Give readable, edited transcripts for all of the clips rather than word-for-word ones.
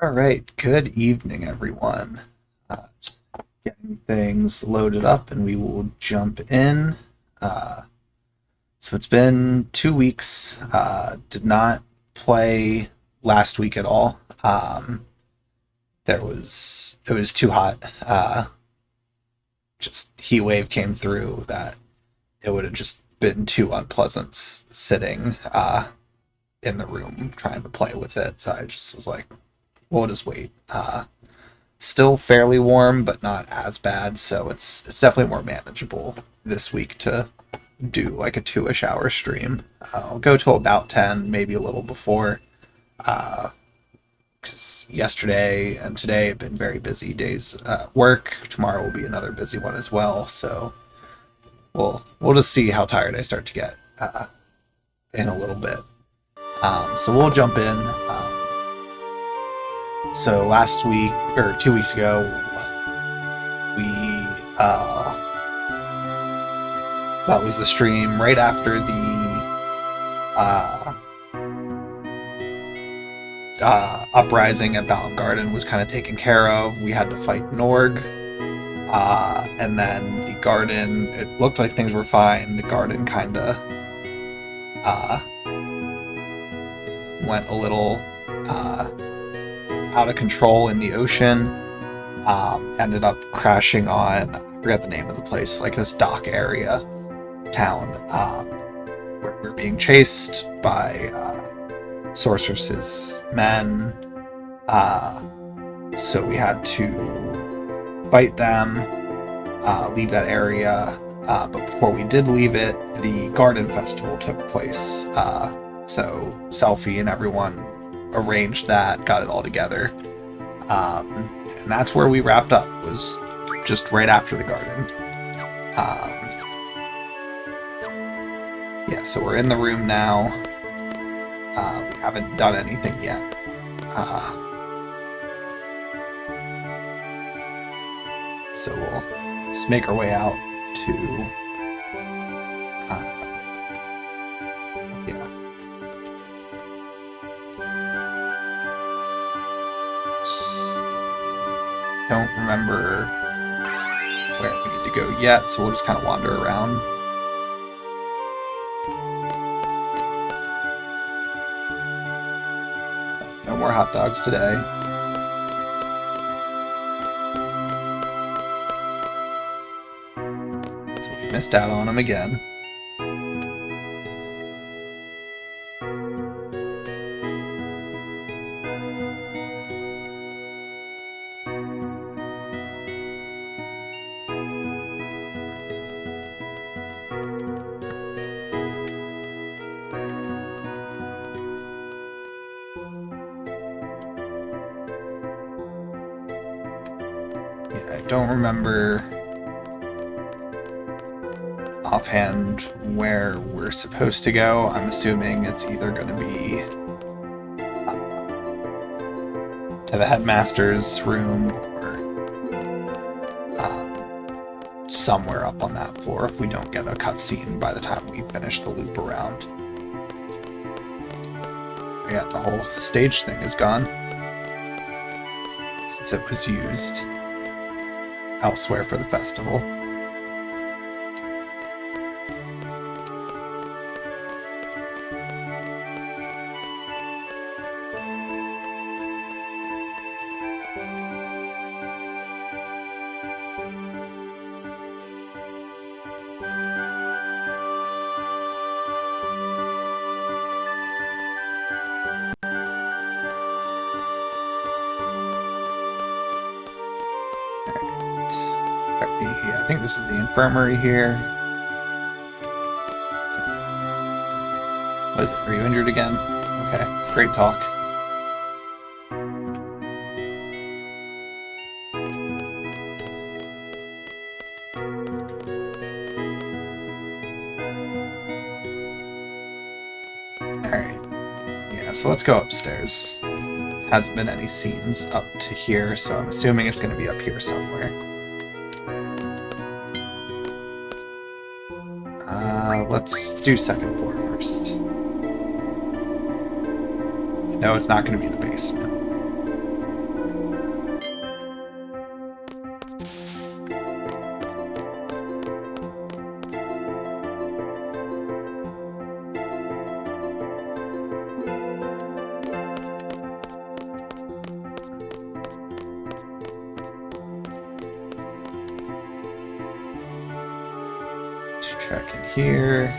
All right, good evening, everyone. Just getting things loaded up and we will jump in. Uh, so it's been 2 weeks. Did not play last week at all. It was too hot. Just heat wave came through that it would have just been too unpleasant sitting in the room trying to play with it. So I just was like, we'll just wait. Still fairly warm, but not as bad, so it's definitely more manageable this week to do like a 2-ish hour stream. I'll go till about 10, maybe a little before, because yesterday and today have been very busy days at work. Tomorrow will be another busy one as well, so we'll just see how tired I start to get in a little bit. So we'll jump in. So last week, or 2 weeks ago, we that was the stream right after the uprising at Bound Garden was kind of taken care of. We had to fight Norg, and then the garden. It looked like things were fine. The garden kind of went a little out of control in the ocean. Ended up crashing on, I forget the name of the place, like this dock area town, where we're being chased by Sorceress's men. So we had to fight them, leave that area. But before we did leave it, the Garden Festival took place. So Selfie and everyone arranged that, got it all together. And that's where we wrapped up, was just right after the garden. Yeah, so we're in the room now. We haven't done anything yet. So we'll just make our way out to yeah. Don't remember where we need to go yet, so we'll just kind of wander around. No more hot dogs today. So we missed out on them again. I don't remember offhand where we're supposed to go. I'm assuming it's either going to be to the headmaster's room or somewhere up on that floor if we don't get a cutscene by the time we finish the loop around. Yeah, the whole stage thing is gone since it was used elsewhere for the festival. I think this is the infirmary here. What is it? Are you injured again? Okay, great talk. Alright. Yeah, so let's go upstairs. Hasn't been any scenes up to here, so I'm assuming it's going to be up here somewhere. Let's do second floor first. No, it's not going to be the basement. Let's check in here.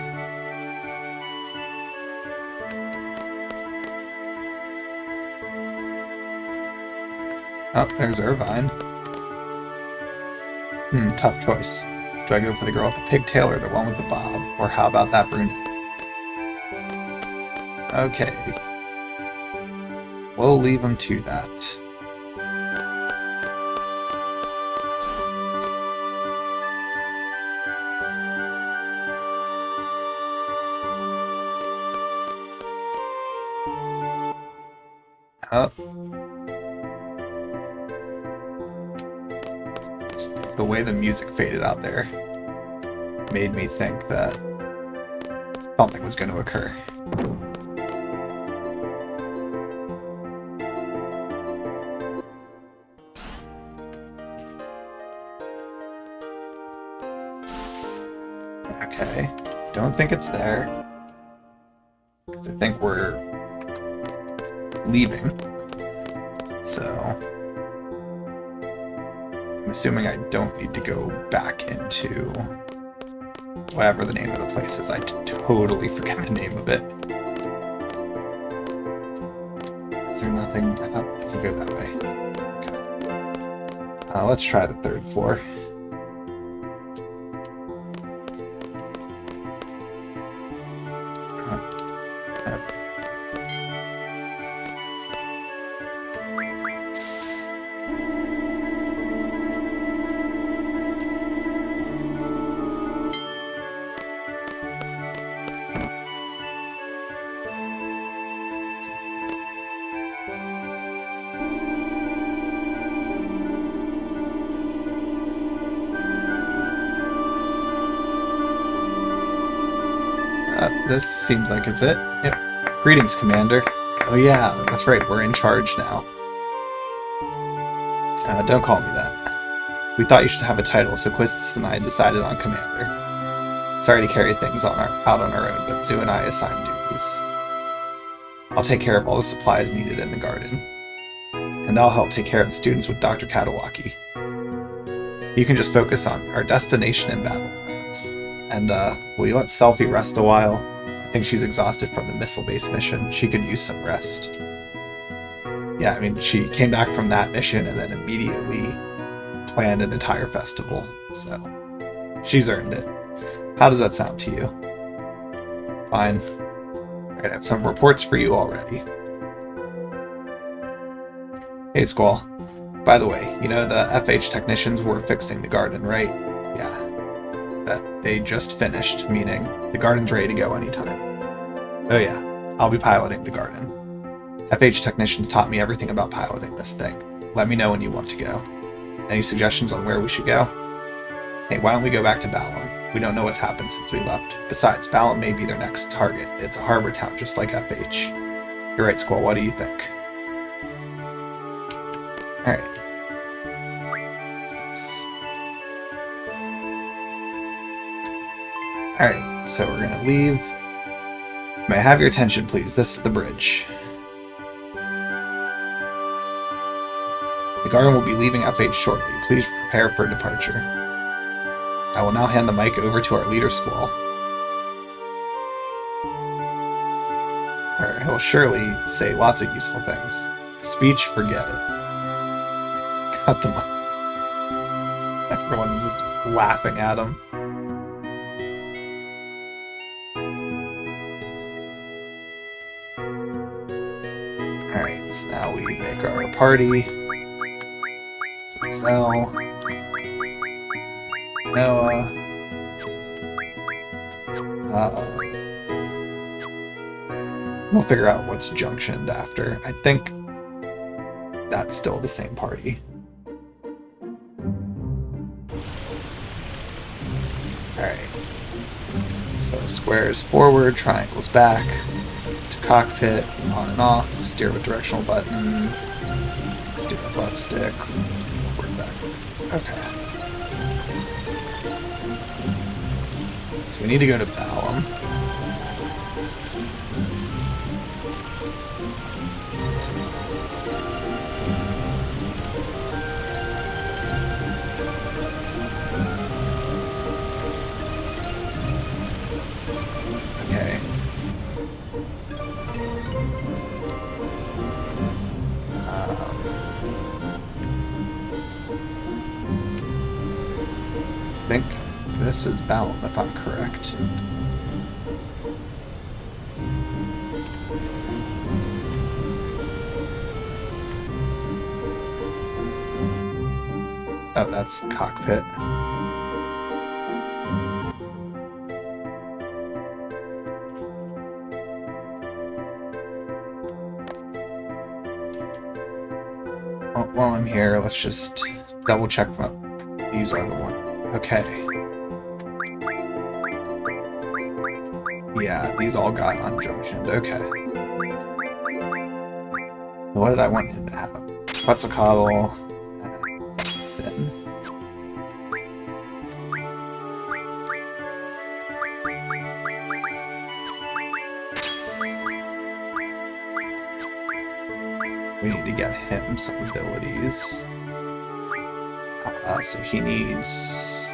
Oh, there's Irvine. Tough choice. Do I go for the girl with the pigtail or the one with the bob? Or how about that brunette? Okay. We'll leave him to that. Oh. Just the way the music faded out there made me think that something was going to occur. Okay, don't think it's there, because I think we're leaving, so I'm assuming I don't need to go back into whatever the name of the place is. I totally forget the name of it. Is there nothing? I thought we could go that way. Okay. Let's try the third floor. This seems like it's it. Yep. Greetings, Commander. Oh yeah, that's right, we're in charge now. Don't call me that. We thought you should have a title, so Quistis and I decided on Commander. Sorry to carry things out on our own, but Zoo and I assigned duties. I'll take care of all the supplies needed in the garden. And I'll help take care of the students with Dr. Katawaki. You can just focus on our destination and battle plans. And, will you let Selfie rest a while? I think she's exhausted from the missile-based mission. She could use some rest. Yeah, I mean, she came back from that mission and then immediately planned an entire festival. So, she's earned it. How does that sound to you? Fine. Alright, I have some reports for you already. Hey, Squall. By the way, you know the FH technicians were fixing the garden, right? Yeah. That they just finished, meaning the garden's ready to go anytime. Oh yeah, I'll be piloting the garden. FH technicians taught me everything about piloting this thing. Let me know when you want to go. Any suggestions on where we should go? Hey, why don't we go back to Balam? We don't know what's happened since we left. Besides, Balam may be their next target. It's a harbor town just like FH. You're right, Squall, what do you think? Alright. Alright, so we're gonna leave. May I have your attention, please? This is the bridge. The garden will be leaving FH shortly. Please prepare for departure. I will now hand the mic over to our leader, Squall. Or he'll surely say lots of useful things. Speech, forget it. Cut them up. Everyone just laughing at him. Alright, so now we make our party. So, Noah. We'll figure out what's junctioned after. I think that's still the same party. Alright. So squares forward, triangles back, to cockpit, on and off, steer with directional button, steer with left stick, forward back. Okay. So we need to go to Balam. think this is Balm, if I'm correct. Oh, that's Cockpit. Oh, while I'm here, let's just double check what these are the ones. Okay. Yeah, these all got unjunctioned. Okay. So what did I want him to have? Quetzalcoatl. Then. We need to get him some abilities. So he needs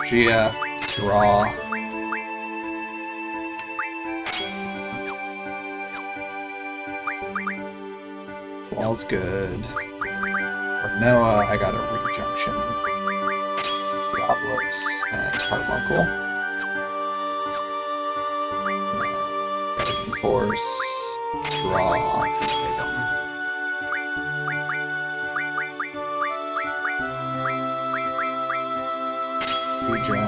GF, draw. All's good. For Noah, I got a rejunction. Diablos and Carbuncle. Force, draw, item. Regen.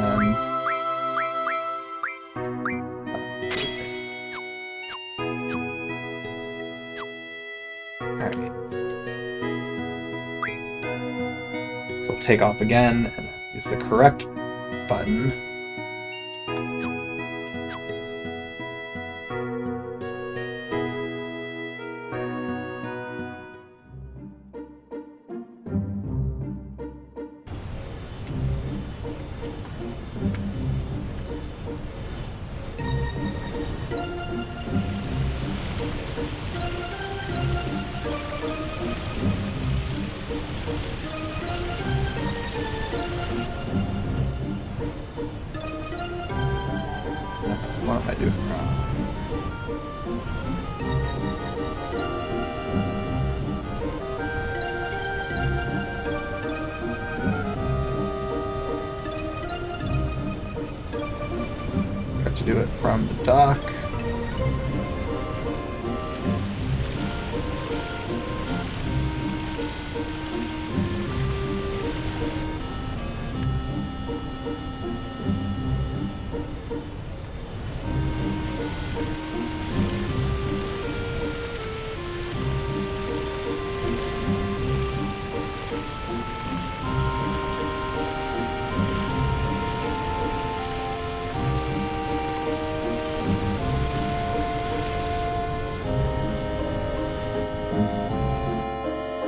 Alright. So we'll take off again and use the correct button. What am I doing wrong? Got to do it from the dock.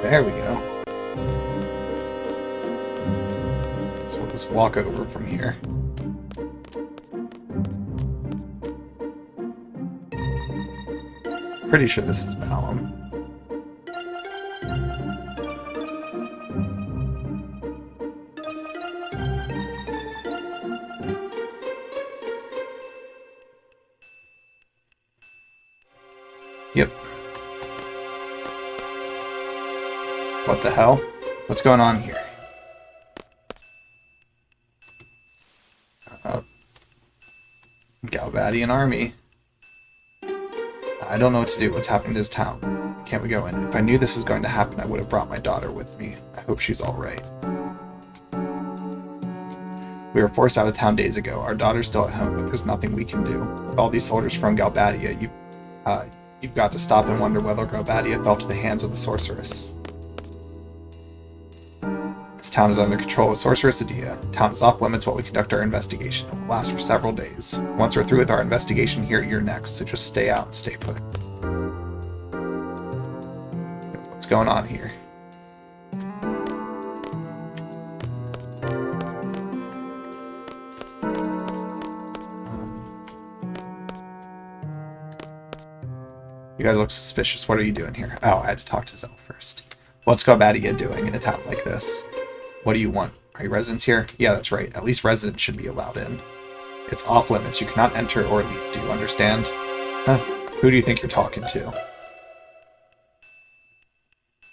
There we go. So we'll just walk over from here. Pretty sure this is Malum. Yep. What the hell? What's going on here? Galvadian army. I don't know what to do. What's happening to this town? Can't we go in? If I knew this was going to happen, I would have brought my daughter with me. I hope she's alright. We were forced out of town days ago. Our daughter's still at home, but there's nothing we can do. With all these soldiers from Galbadia, you've got to stop and wonder whether Galbadia fell to the hands of the sorceress. This town is under control of Sorceress Adia. Town is off limits while we conduct our investigation. It will last for several days. Once we're through with our investigation here, you're next, so just stay out and stay put. What's going on here? You guys look suspicious. What are you doing here? Oh, I had to talk to Zell first. What's Galbadia doing in a town like this? What do you want? Are you residents here? Yeah, that's right. At least residents should be allowed in. It's off limits. You cannot enter or leave. Do you understand? Huh? Who do you think you're talking to?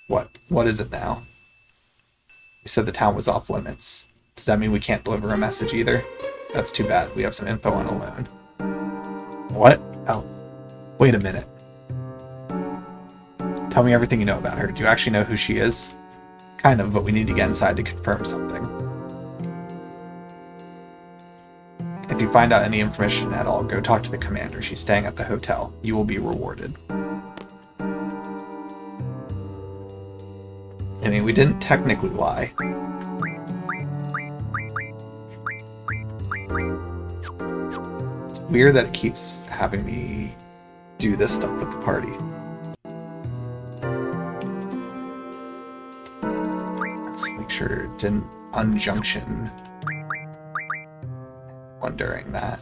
What? What is it now? You said the town was off limits. Does that mean we can't deliver a message either? That's too bad. We have some info on a loan. What? Oh, wait a minute. Tell me everything you know about her. Do you actually know who she is? Kind of, but we need to get inside to confirm something. If you find out any information at all, go talk to the commander. She's staying at the hotel. You will be rewarded. I mean, we didn't technically lie. It's weird that it keeps having me do this stuff with the party. Let's make sure it didn't unjunction one during that.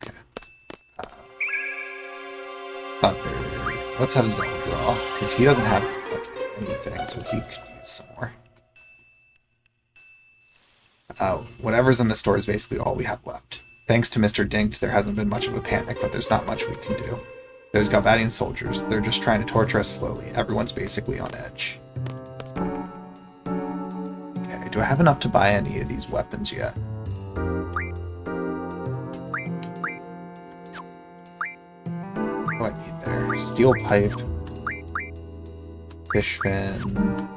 Okay. Thunder. Let's have Zell draw, because he doesn't have like anything, so he could use some more. Whatever's in the store is basically all we have left. Thanks to Mr. Dinks, there hasn't been much of a panic, but there's not much we can do. There's Galbadian soldiers. They're just trying to torture us slowly. Everyone's basically on edge. Okay, do I have enough to buy any of these weapons yet? What do I need there? Steel pipe. Fish fin.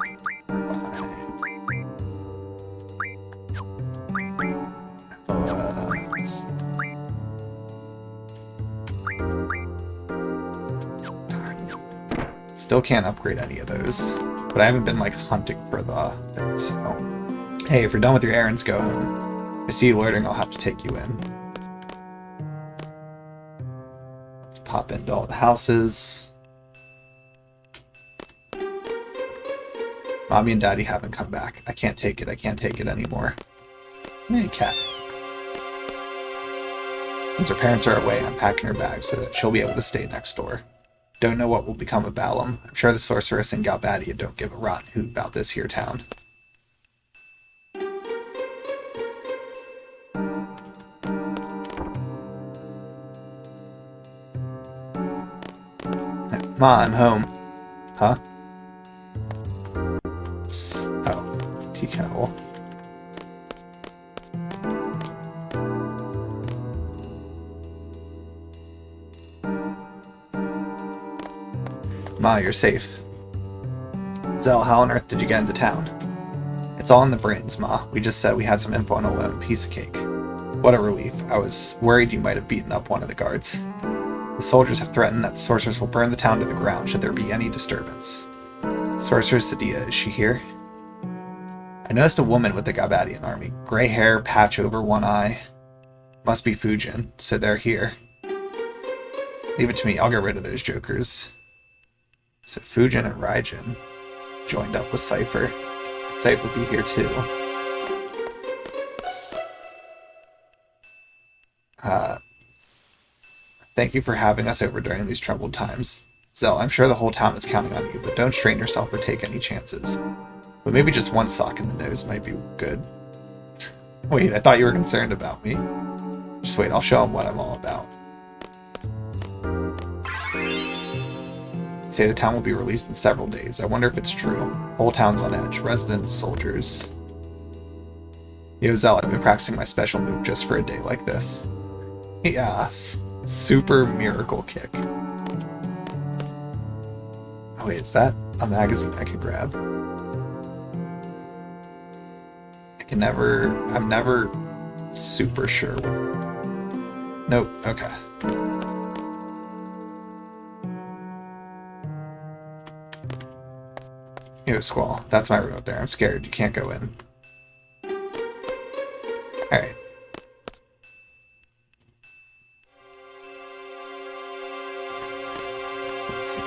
Still can't upgrade any of those, but I haven't been like hunting for the thing, so hey, if you're done with your errands, go home. I see you loitering, I'll have to take you in. Let's pop into all the houses. Mommy and Daddy haven't come back. I can't take it. I can't take it anymore. Hey, cat. Since her parents are away, I'm packing her bag so that she'll be able to stay next door. Don't know what will become of Balam. I'm sure the sorceress in Galbadia don't give a rotten hoot about this here town. Ma, I'm home. Huh? Oh, tea kettle. Ma, you're safe. Zell, how on earth did you get into town? It's all in the brains, Ma. We just said we had some info on a loan. Piece of cake. What a relief. I was worried you might have beaten up one of the guards. The soldiers have threatened that the sorceress will burn the town to the ground should there be any disturbance. Sorceress Sadia, is she here? I noticed a woman with the Galbadian army. Gray hair, patch over one eye. Must be Fujin, so they're here. Leave it to me, I'll get rid of those jokers. So Fujin and Raijin joined up with Cypher. Cypher will be here too. Thank you for having us over during these troubled times. Zell, I'm sure the whole town is counting on you, but don't strain yourself or take any chances. But maybe just one sock in the nose might be good. Wait, I thought you were concerned about me. Just wait, I'll show him what I'm all about. Say the town will be released in several days. I wonder if it's true. Whole town's on edge. Residents, soldiers. Yo, Zell, I've been practicing my special move just for a day like this. Yeah, super miracle kick. Oh wait, is that a magazine I can grab? I'm never super sure. Nope, okay. Yo, Squall, that's my room up there. I'm scared. You can't go in. Alright. So let's see.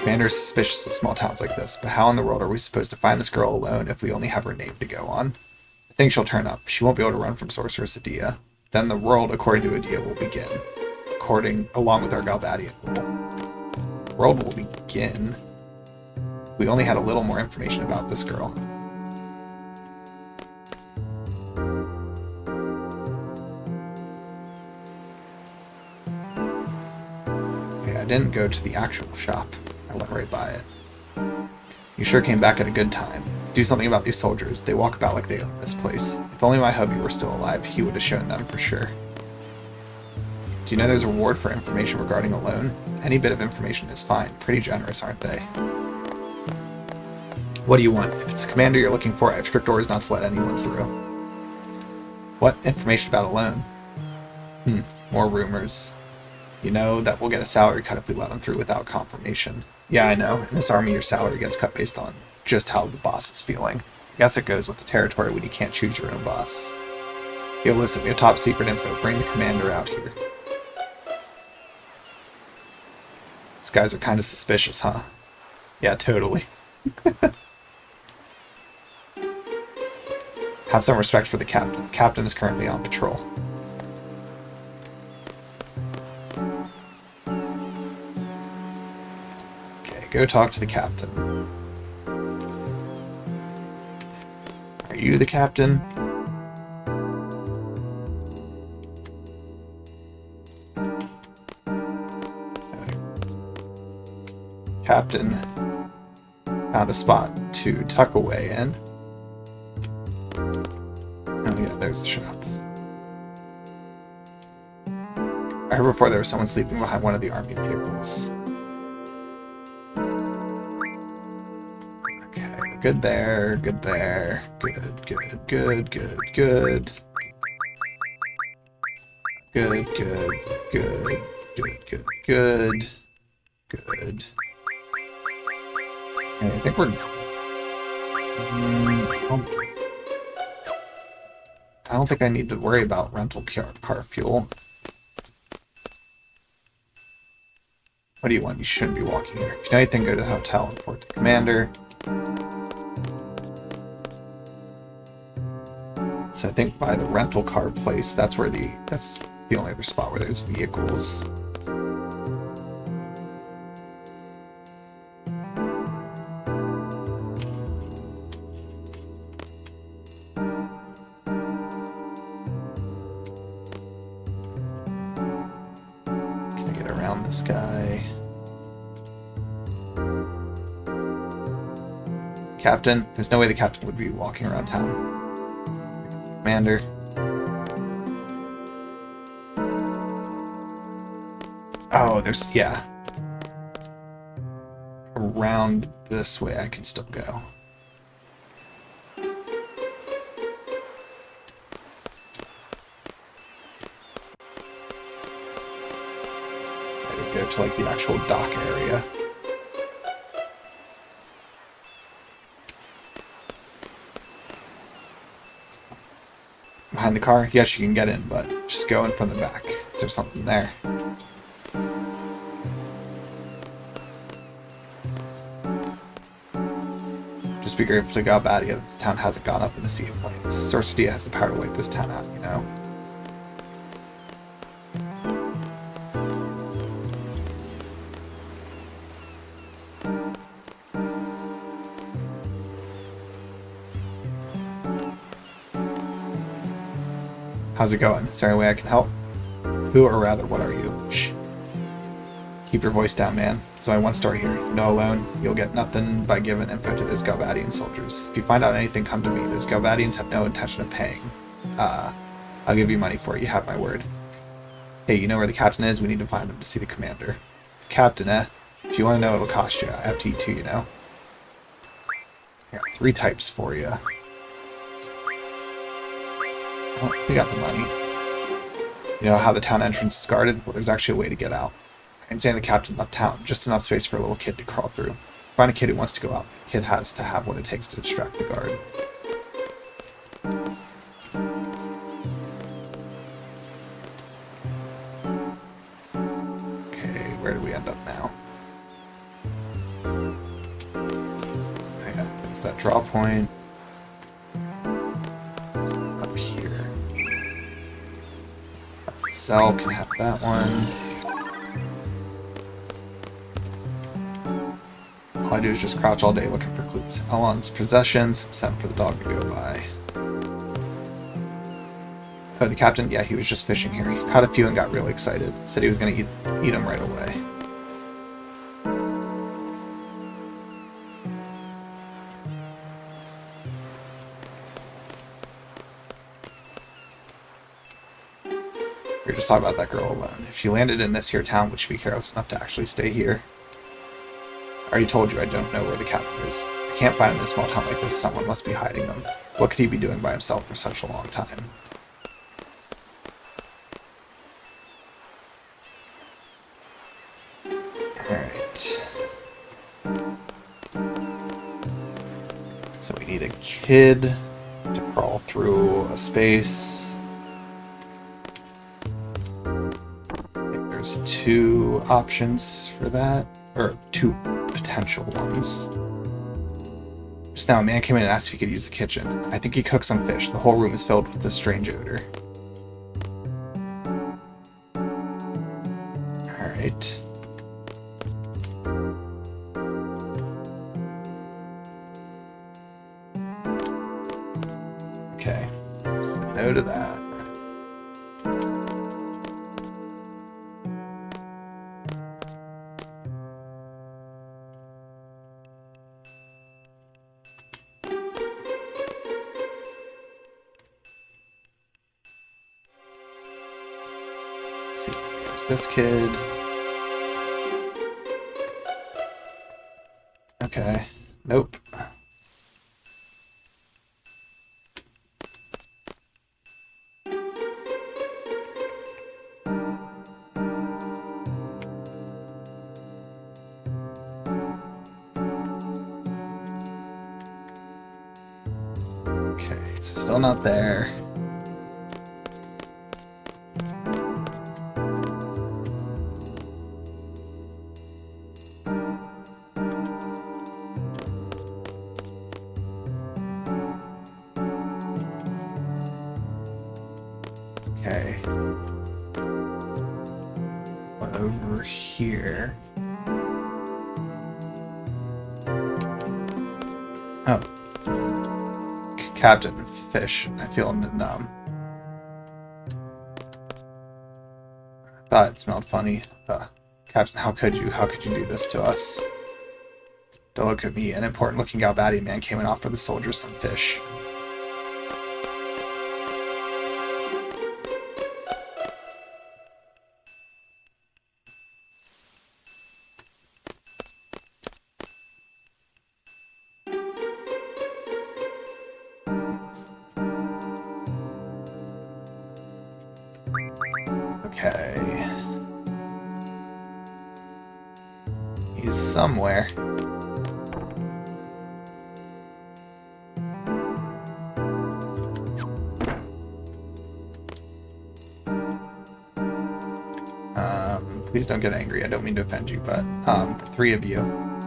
Commander is suspicious of small towns like this, but how in the world are we supposed to find this girl alone if we only have her name to go on? I think she'll turn up. She won't be able to run from Sorceress Adia. Then the world, according to Adia, will begin. Along with our Galbadian rule. The world will begin. We only had a little more information about this girl. Okay, I didn't go to the actual shop. went right by it. You sure came back at a good time. Do something about these soldiers. They walk about like they own this place. If only my hubby were still alive, he would have shown them for sure. Do you know there's a reward for information regarding a loan? Any bit of information is fine. Pretty generous, aren't they? What do you want? If it's a commander you're looking for, I have strict orders not to let anyone through. What? Information about a loan? More rumors. You know that we'll get a salary cut if we let him through without confirmation. Yeah, I know. In this army, your salary gets cut based on just how the boss is feeling. I guess it goes with the territory when you can't choose your own boss. Yo, listen, we have top secret info. Bring the commander out here. These guys are kind of suspicious, huh? Yeah, totally. Have some respect for the captain. The captain is currently on patrol. Go talk to the captain. Are you the captain? So, captain found a spot to tuck away in. Oh yeah, there's the shop. I heard before there was someone sleeping behind one of the army vehicles. Good there, good there. Good. Good. And I think we're... I don't think I need to worry about rental car fuel. What do you want? You shouldn't be walking here. If you know anything, go to the hotel and report to the commander. So I think by the rental car place, that's the only other spot where there's vehicles. Can I get around this guy? Captain? There's no way the captain would be walking around town. Commander. Oh, there's, yeah. Around this way I can still go. I could go to like the actual dock area. Behind the car? Yes, you can get in, but just go in from the back. Is there something there? Just be grateful to God bad that the town hasn't gone up in a sea of flames. Sorcery has the power to wipe this town out, you know? How's it going? Is there any way I can help? Who, or rather, what are you? Shh. Keep your voice down, man. There's only one story here. No alone. You'll get nothing by giving info to those Galvadian soldiers. If you find out anything, come to me. Those Galvadians have no intention of paying. I'll give you money for it. You have my word. Hey, you know where the captain is? We need to find him to see the commander. Captain, eh? If you want to know, it'll cost you. I have to eat too, you know? I got 3 types for you. Oh, we got the money. You know how the town entrance is guarded? Well, there's actually a way to get out. I understand the captain left town, just enough space for a little kid to crawl through. Find a kid who wants to go out. The kid has to have what it takes to distract the guard. Okay, where do we end up now? Yeah, there's that draw point. Cell can have that one. All I do is just crouch all day looking for clues. Elon's possessions, sent for the dog to go by. Oh, the captain? Yeah, he was just fishing here. He caught a few and got really excited. Said he was going to eat them right away. We were just talking about that girl alone. If she landed in this here town, would she be careless enough to actually stay here? I already told you I don't know where the captain is. I can't find him in a small town like this. Someone must be hiding him. What could he be doing by himself for such a long time? Alright. So we need a kid to crawl through a space. I think there's 2 options for that. Or 2 potential ones. Just now, a man came in and asked if he could use the kitchen. I think he cooked some fish. The whole room is filled with this strange odor. Alright. Okay. So no to that. This kid. Okay. Nope. Okay, so still not there. Okay. What over here? Oh. Captain Fish. I feel numb. I thought it smelled funny. Captain, how could you? How could you do this to us? Don't look at me. An important-looking Galbadi man came and offered the soldiers some fish. Okay. He's somewhere. Please don't get angry. I don't mean to offend you, but the 3 of you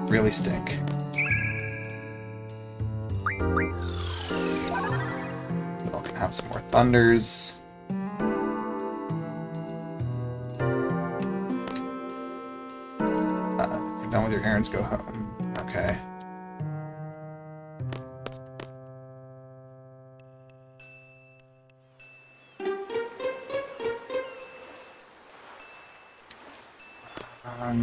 really stink. So I can have some more thunders. If you're done with your errands, go home. Okay. I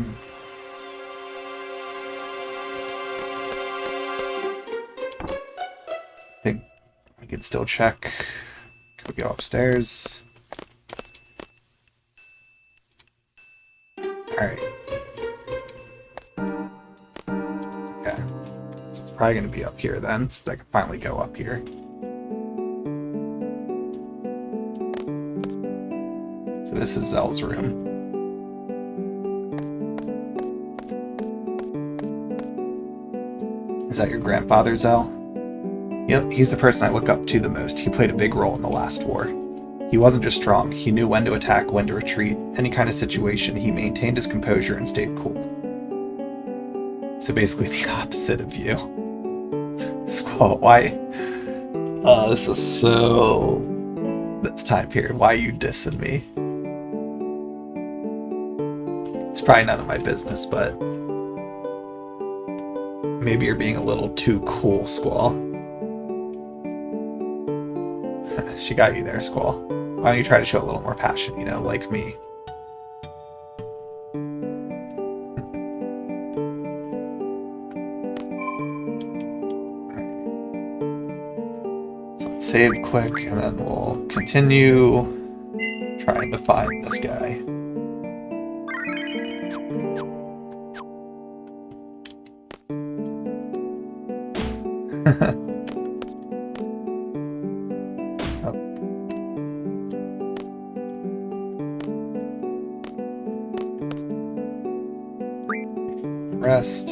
think we could still check. Can we go upstairs? Alright. Okay. So it's probably going to be up here then, since I can finally go up here. So this is Zell's room. Is that your grandfather, Zell? Yep, he's the person I look up to the most. He played a big role in the last war. He wasn't just strong, he knew when to attack, when to retreat. Any kind of situation, he maintained his composure and stayed cool. So basically the opposite of you. Squall, why? This is so... This time period, why are you dissing me? It's probably none of my business, but... Maybe you're being a little too cool, Squall. She got you there, Squall. Why don't you try to show a little more passion, you know, like me? So let's save quick, and then we'll continue. trying to find this guy. Oh. Rest.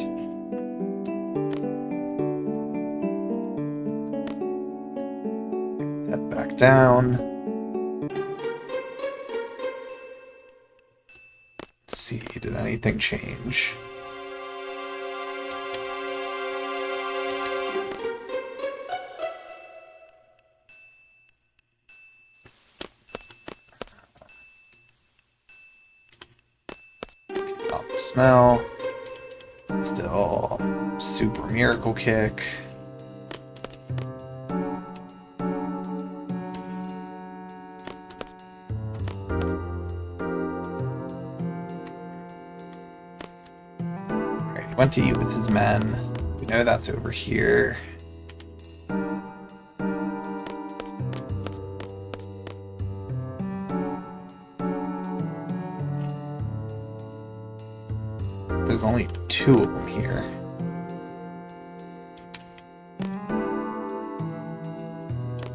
Head back down. Let's see, did anything change? Off the smell. Still super miracle kick. Alright, he went to eat with his men. We know that's over here. There's only 2 of them here.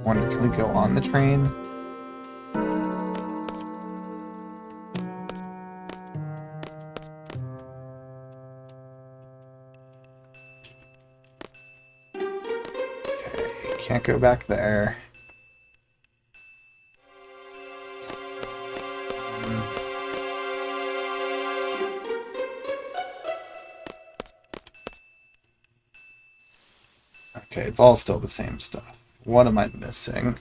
Wonder, can we go on the train? Okay, can't go back there. Okay, it's all still the same stuff. What am I missing?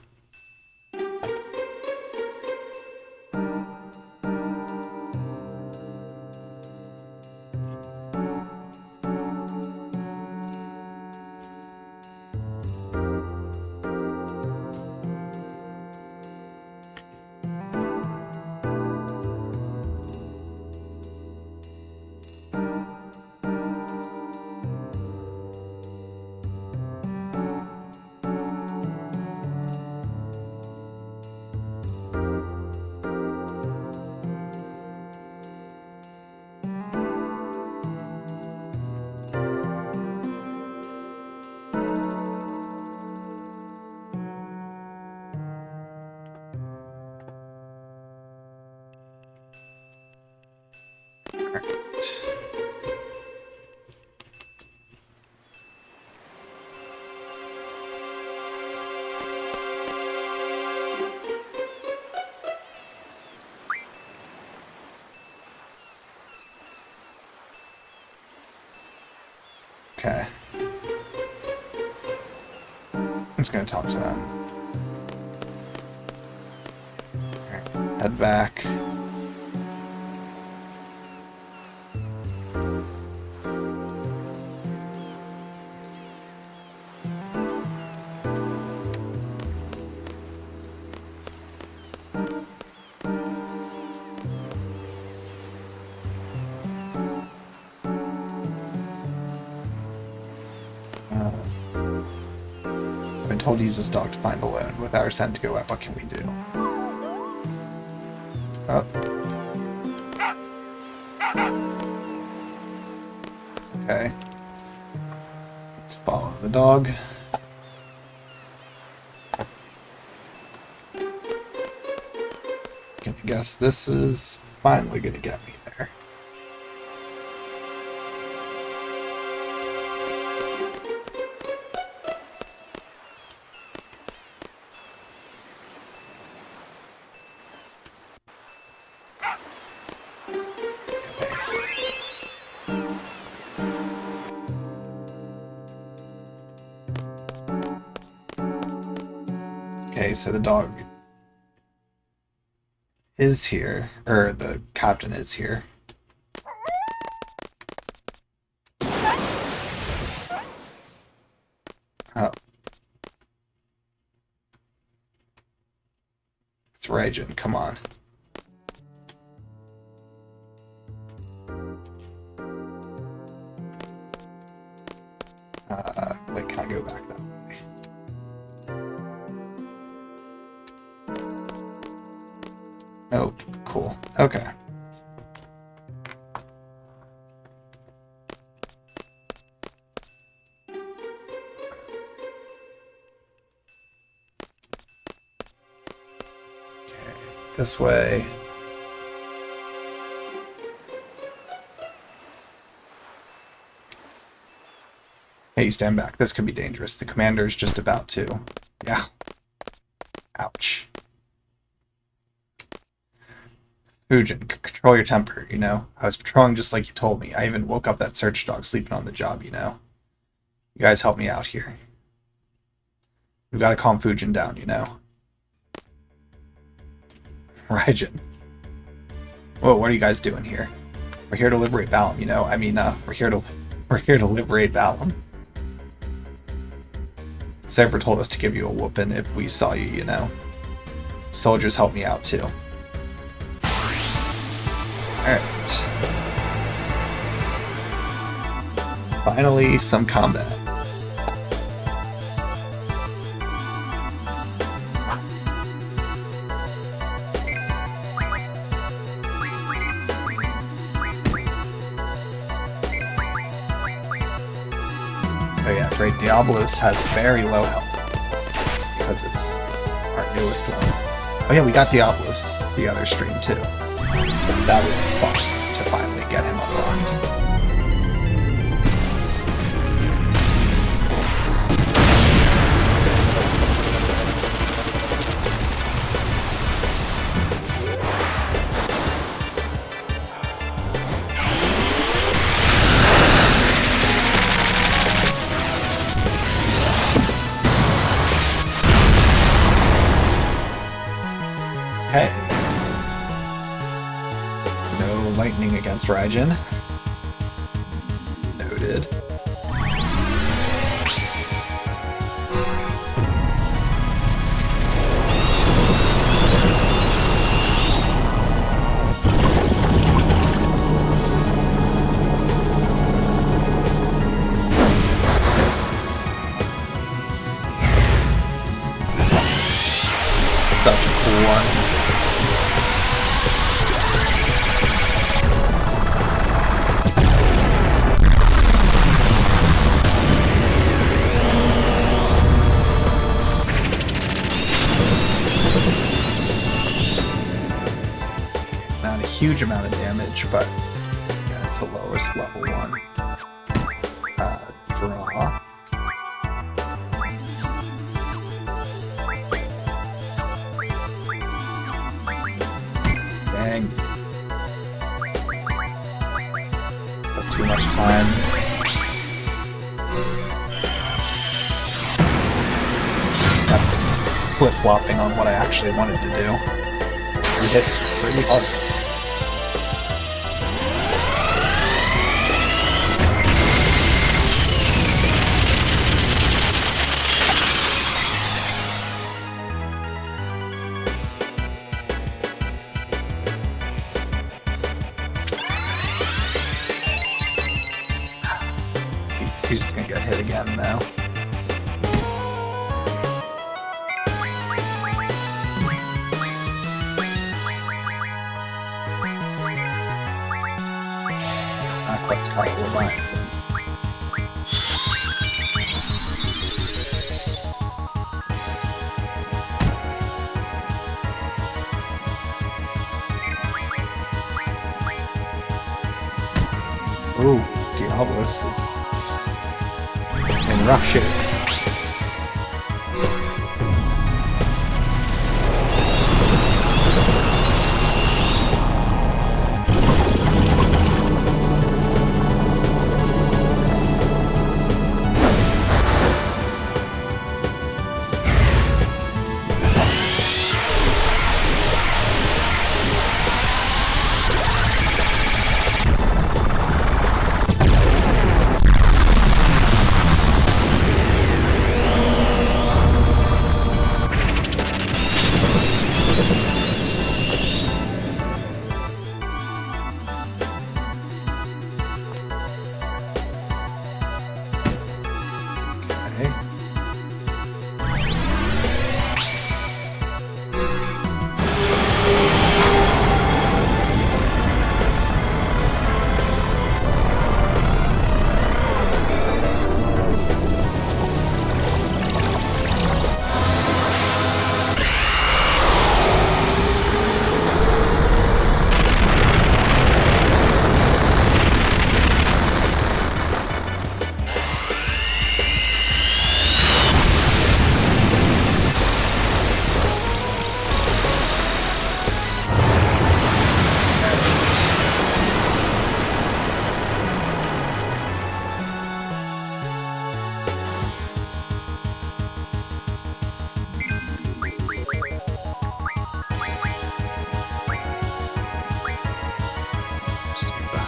Okay. I'm just gonna talk to them. Alright, head back. I've been told to use this dog to find a loan. With our scent to go out, what can we do? Oh. Okay. Let's follow the dog. I guess this is finally gonna get me there. Okay, so the dog is here, or the captain is here. Oh. It's Rajan, come on. Wait, can I go back that way? Okay. This way. Hey, you stand back. This could be dangerous. The commander's just about to. Yeah. Ouch. Fujin, control your temper, you know? I was patrolling just like you told me. I even woke up that search dog sleeping on the job, you know? You guys help me out here. We've got to calm Fujin down, you know? Raijin. Whoa, what are you guys doing here? We're here to liberate Balam, you know? I mean, we're here to liberate Balam. Cypher told us to give you a whooping if we saw you, you know? Soldiers help me out, too. Alright. Finally, some combat. Oh yeah, Great Diablos has very low health because it's our newest one. Oh yeah, we got Diablos the other stream too. That was fun to finally get him unlocked. Hey. No lightning against Raijin. Noted. Such a cool one. Not a huge amount of damage, but yeah, it's the lowest level one. Draw. Dang. Took too much time. Got flip-flopping on what I actually wanted to do. He hits pretty hard. He's just gonna get hit again now. Not quite quite alive. Ooh, Diablos is in rough shape.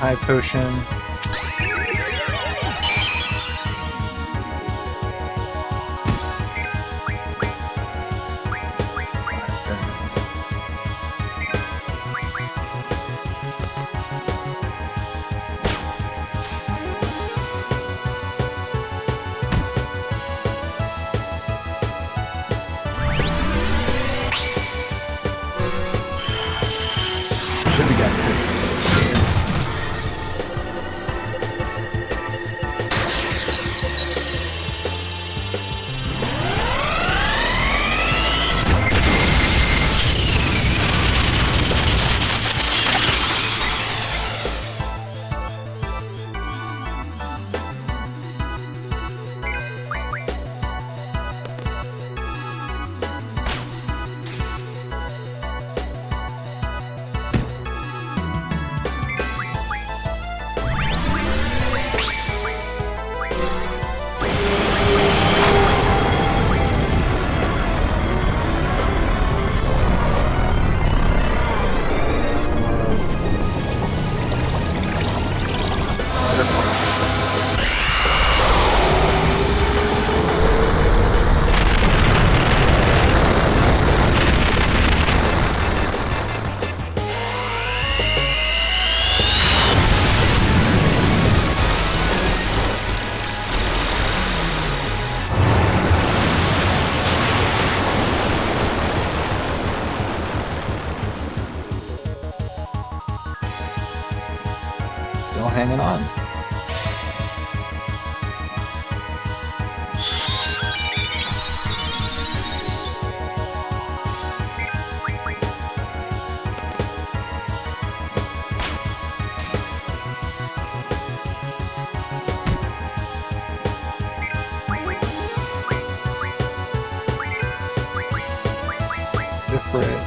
high potion. Should be getting pretty close here. Still hanging on. Different.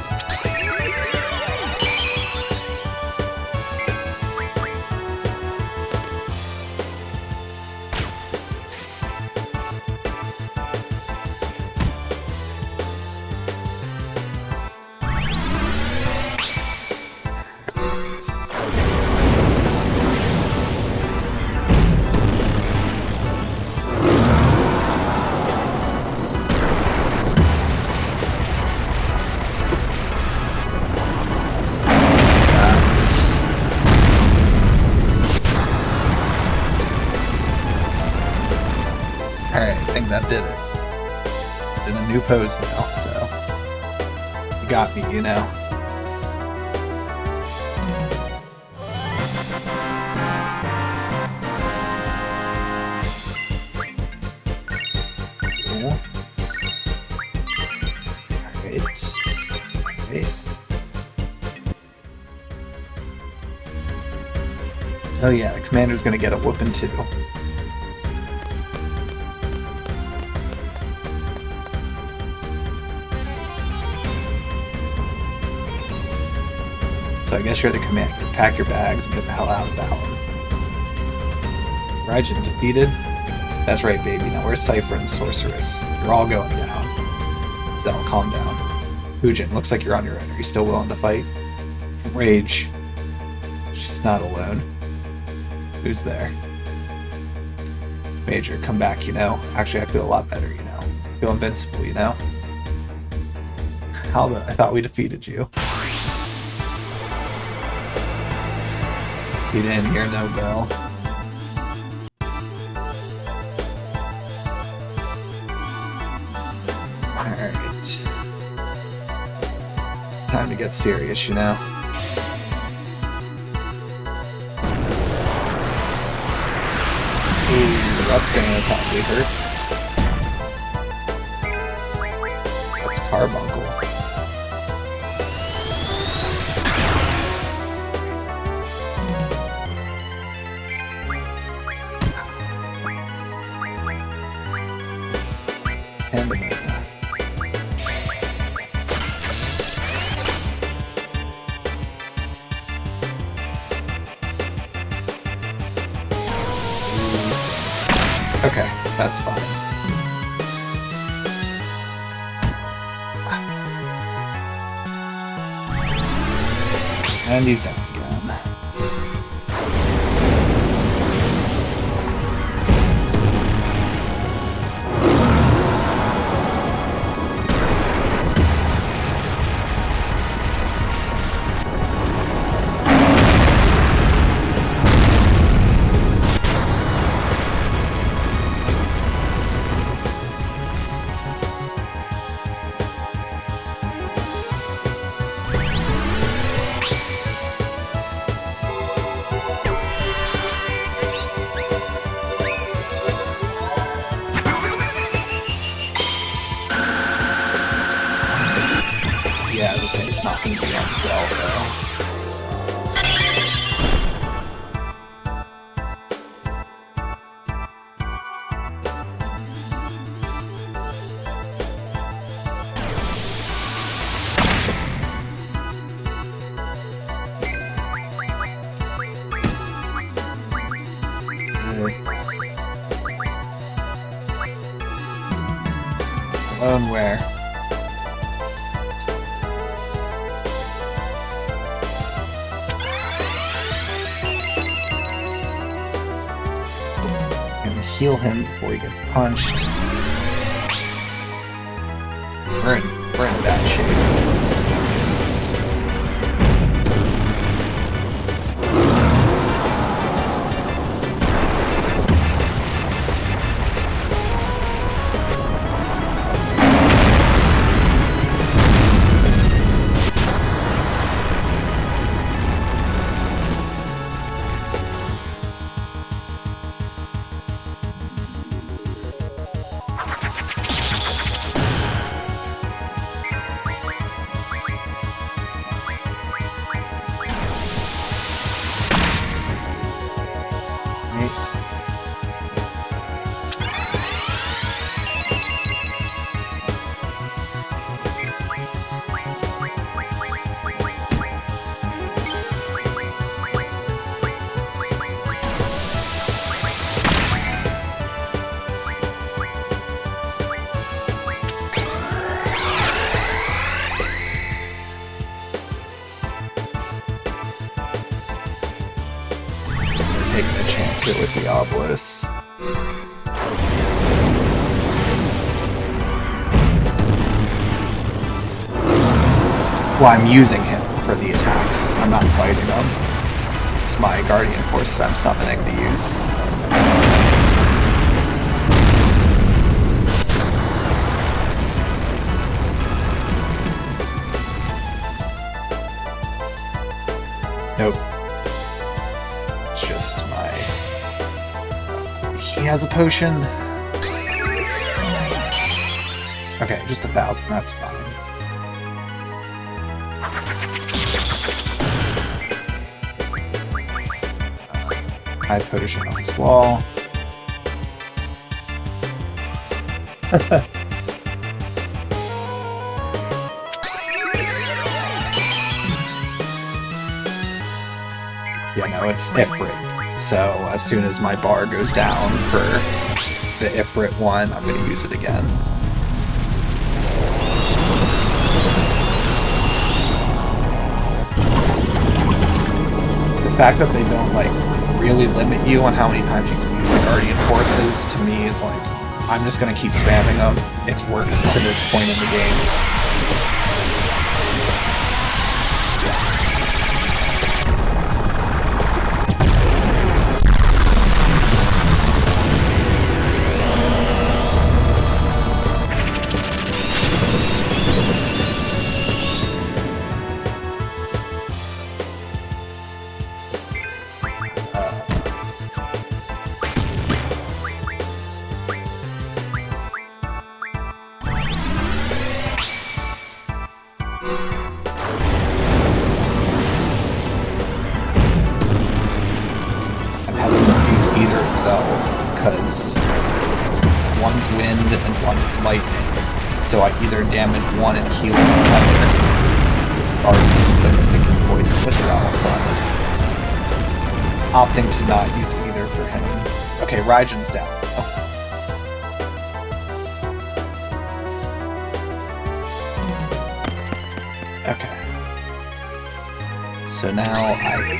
Alright, I think that did it. It's in a new pose now, so you got me, you know. Cool. Alright. Oh yeah, the commander's gonna get a whooping too. So I guess you're the commander. Pack your bags and get the hell out of Valen. Raijin defeated? That's right, baby. Now where's Cypher and the Sorceress? You're all going down. Zell, calm down. Hujin, looks like you're on your own. Are you still willing to fight? Rage. She's not alone. Who's there? Major, come back, you know. Actually, I feel a lot better, you know. I feel invincible, you know. Halda, I thought we defeated you. You didn't hear no bell. Alright. Time to get serious, you know. Ooh, that's gonna probably hurt. That's Carbuncle. And okay, that's fine. And he's down again. not going to be on sale, though. Alone where? Gonna heal him before he gets punched. We're in bad shape. Taking a chance here with the obelisk. Well, I'm using him for the attacks. I'm not fighting him. It's my guardian force that I'm summoning to use. Nope. It's just my... He has a potion. Okay, just 1,000, that's fine. High potion on this wall. Yeah, no, it's Ifrit. So as soon as my bar goes down for the Ifrit one, I'm going to use it again. The fact that they don't, like, really limit you on how many times you can use the Guardian Forces, to me, it's like, I'm just going to keep spamming them. It's worked to this point in the game. Because one's wind and one's lightning, so I either damage one and heal the other, or since I'm picking poison with cell, so I'm just opting to not use either for him. Okay, Raijan's down. Okay. So now I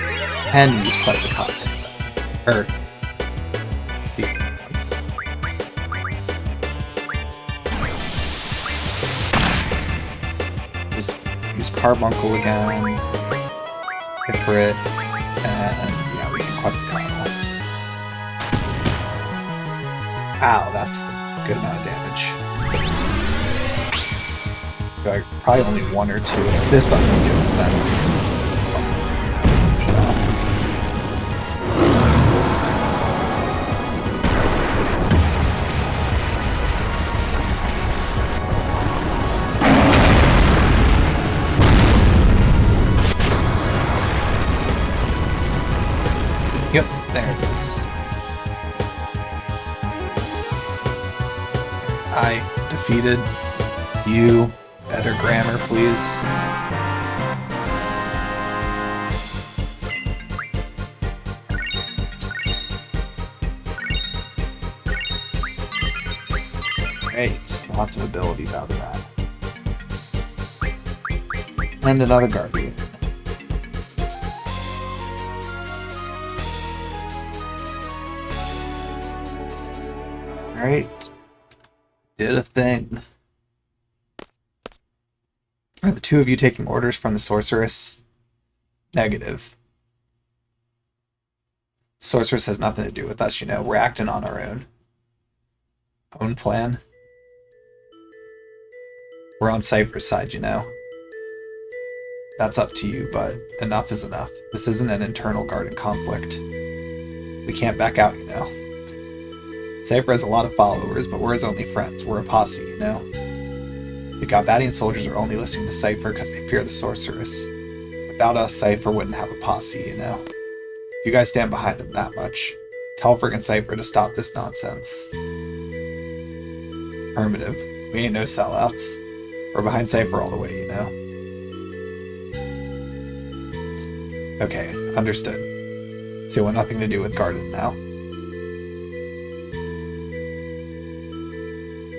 can use Plexicock. Or just use Carbuncle again, Ifrit, and yeah, we can Quetzalcoatl. Ow, that's a good amount of damage. So probably only one or two. If this doesn't do it, then There it is. I defeated you. Better grammar, please. Great. Lots of abilities out of that. And another guardian. Alright. Did a thing. Are the two of you taking orders from the sorceress? Negative. Sorceress has nothing to do with us, you know. We're acting on our own. Own plan. We're on Cypher's side, you know. That's up to you, but enough is enough. This isn't an internal garden conflict. We can't back out, you know. Cypher has a lot of followers, but we're his only friends. We're a posse, you know. The Galbadian soldiers are only listening to Cypher because they fear the sorceress. Without us, Cypher wouldn't have a posse, you know. If you guys stand behind him that much, tell friggin' Cypher to stop this nonsense. Affirmative. We ain't no sellouts. We're behind Cypher all the way, you know. Okay, understood. So you want nothing to do with Garden now.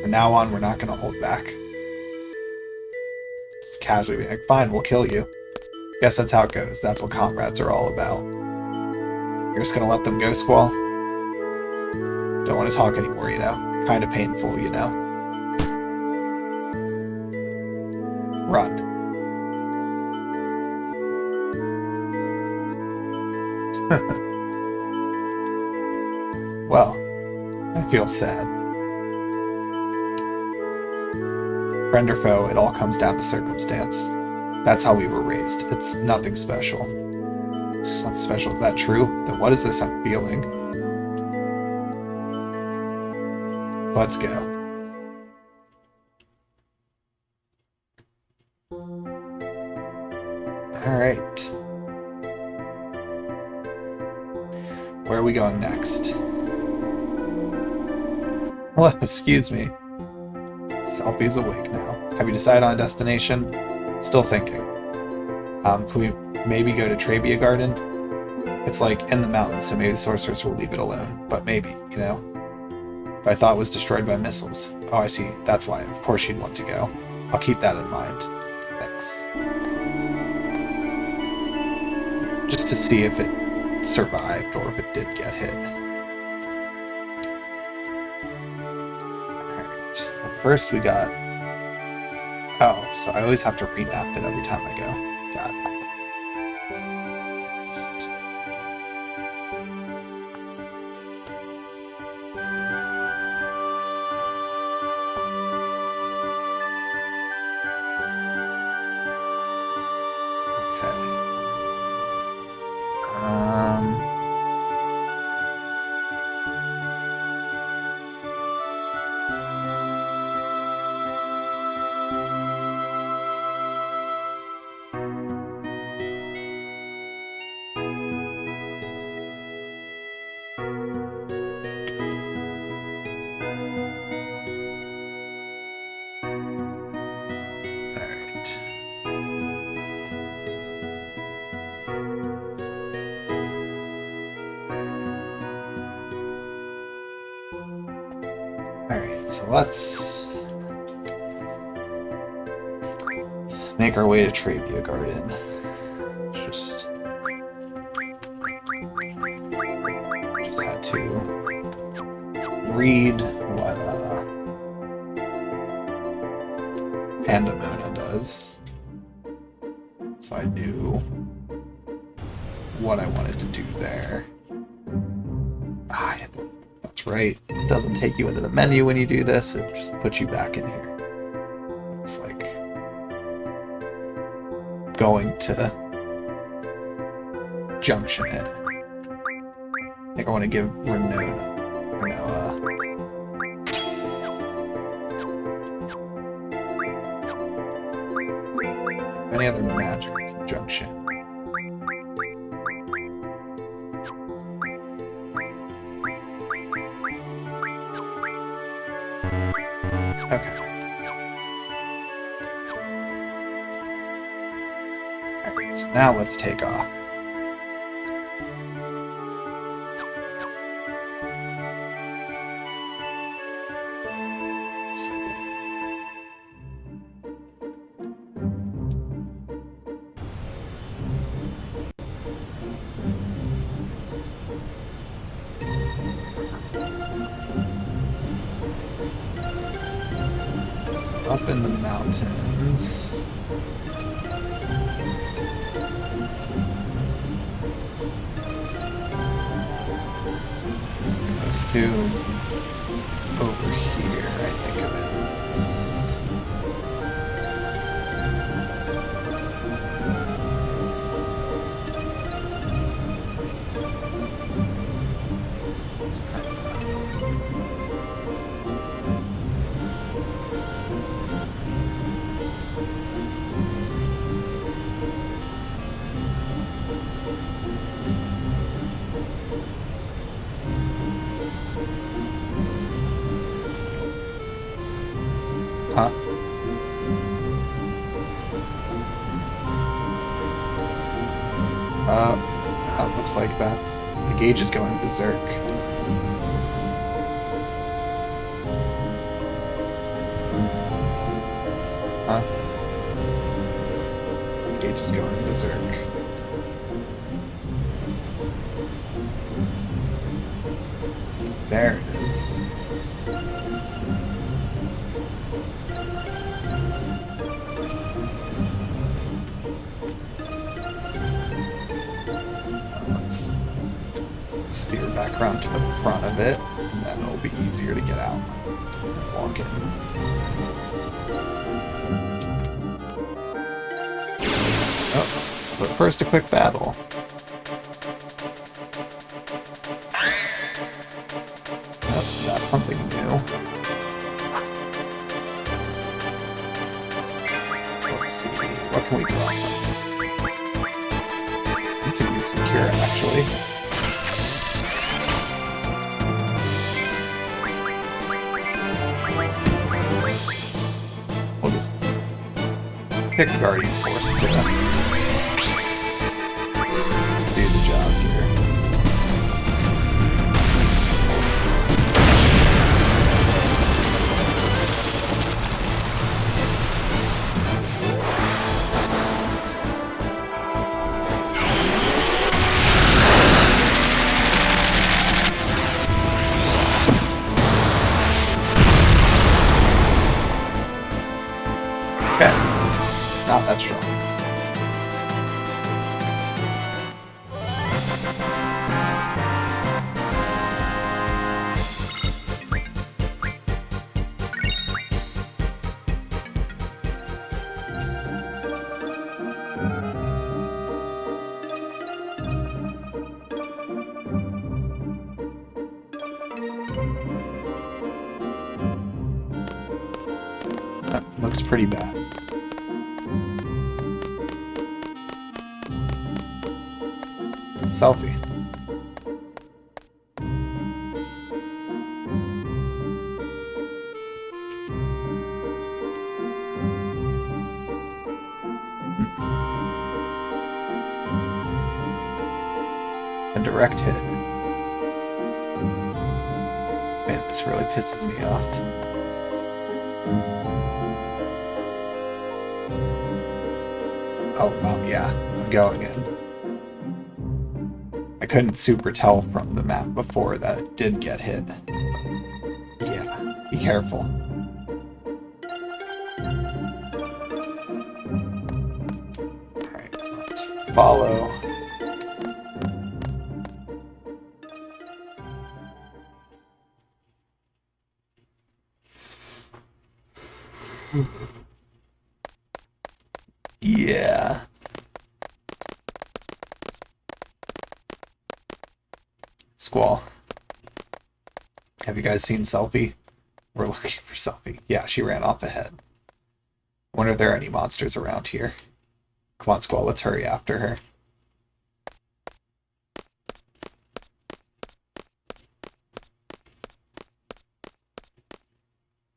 From now on, we're not going to hold back. Just casually be like, fine, we'll kill you. Guess that's how it goes. That's what comrades are all about. You're just going to let them go, Squall? Don't want to talk anymore, you know? Kind of painful, you know? Run. Well, I feel sad. Friend or foe, it all comes down to circumstance. That's how we were raised. It's nothing special. Nothing special. Is that true? Then what is this I'm feeling? Let's go. Alright. Where are we going next? Well, excuse me. Selfie's awake now. Have you decided on a destination? Still thinking. Can we maybe go to Trabia Garden? It's like in the mountains, so maybe the sorceress will leave it alone. But maybe, you know? But I thought it was destroyed by missiles. Oh, I see. That's why. Of course she'd want to go. I'll keep that in mind. Thanks. Just to see if it survived or if it did get hit. Alright. Well, first we got... Oh, so I always have to remap it every time I go. Got it. Just... So let's make our way to Trabia Garden. Just had to read what Pandemona does, so I knew what I wanted to do there. That's right. It doesn't take you into the menu when you do this, it just puts you back in here. It's like going to junction it. I think I want to give Renona, any other magic junction. Okay. Alright, so now let's take off. Up in the mountains. I assume over here, I think it is. Huh? That looks like that's... the gauge is going berserk. Huh? The gauge is going berserk. There it is. Let's steer back around to the front of it, and then it'll be easier to get out and walk in. Oh, but first a quick battle. Oh, that's something new. Let's see, what can we draw? We can use some cure, actually. We'll just pick Guardian Force to do the job here. Okay, not that strong. That looks pretty bad. Selfie. A direct hit. Man, this really pisses me off. Oh, well, yeah, I'm going in. I couldn't super tell from the map before that it did get hit. Yeah, be careful. Alright, let's follow. Yeah. Squall. Have you guys seen Selfie? We're looking for Selfie. Yeah, she ran off ahead. Wonder if there are any monsters around here. Come on, Squall, let's hurry after her.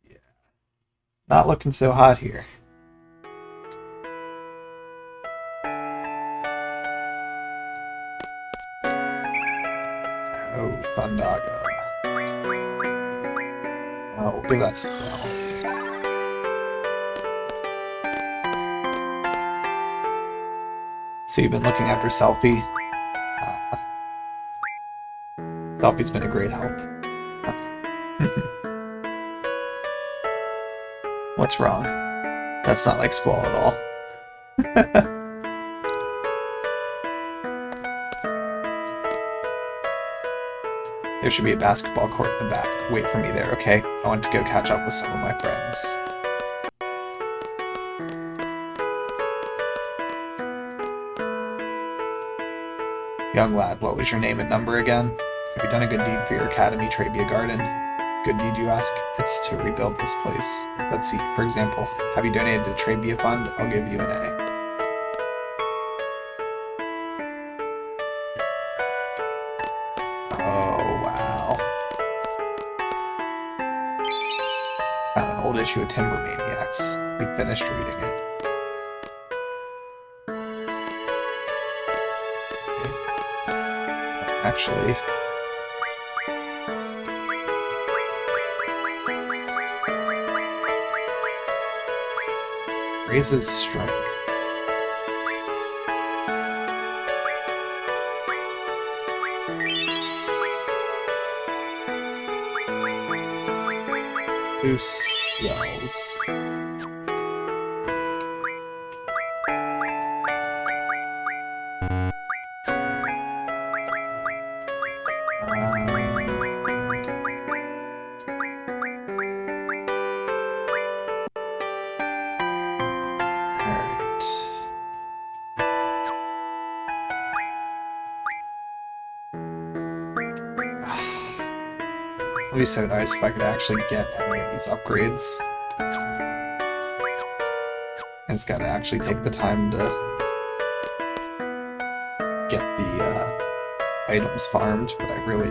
Yeah. Not looking so hot here. Oh, Thundaga. Oh, we'll give that to Zell. So you've been looking after Selfie. Selfie's been a great help. What's wrong? That's not like Squall at all. There should be a basketball court in the back. Wait for me there, okay? I want to go catch up with some of my friends. Young lad, what was your name and number again? Have you done a good deed for your academy, Trabia Garden? Good deed, you ask? It's to rebuild this place. Let's see, for example, have you donated to Trabia Fund? I'll give you an A. Oh, wow. Found an old issue of Timber Maniacs. We finished reading it. Actually... raises strength. Boost cells. It would be so nice if I could actually get any of these upgrades. I just gotta actually take the time to get the items farmed, but I really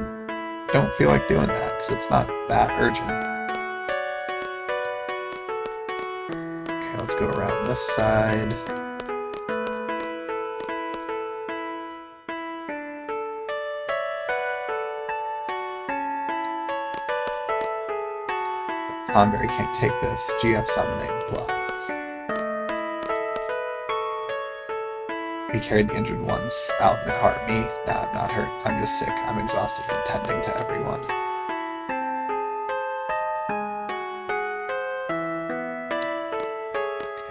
don't feel like doing that because it's not that urgent. Okay, let's go around this side. Tonberry can't take this. GF summoning bloods. He carried the injured ones out in the car. Me? Nah, I'm not hurt. I'm just sick. I'm exhausted from tending to everyone.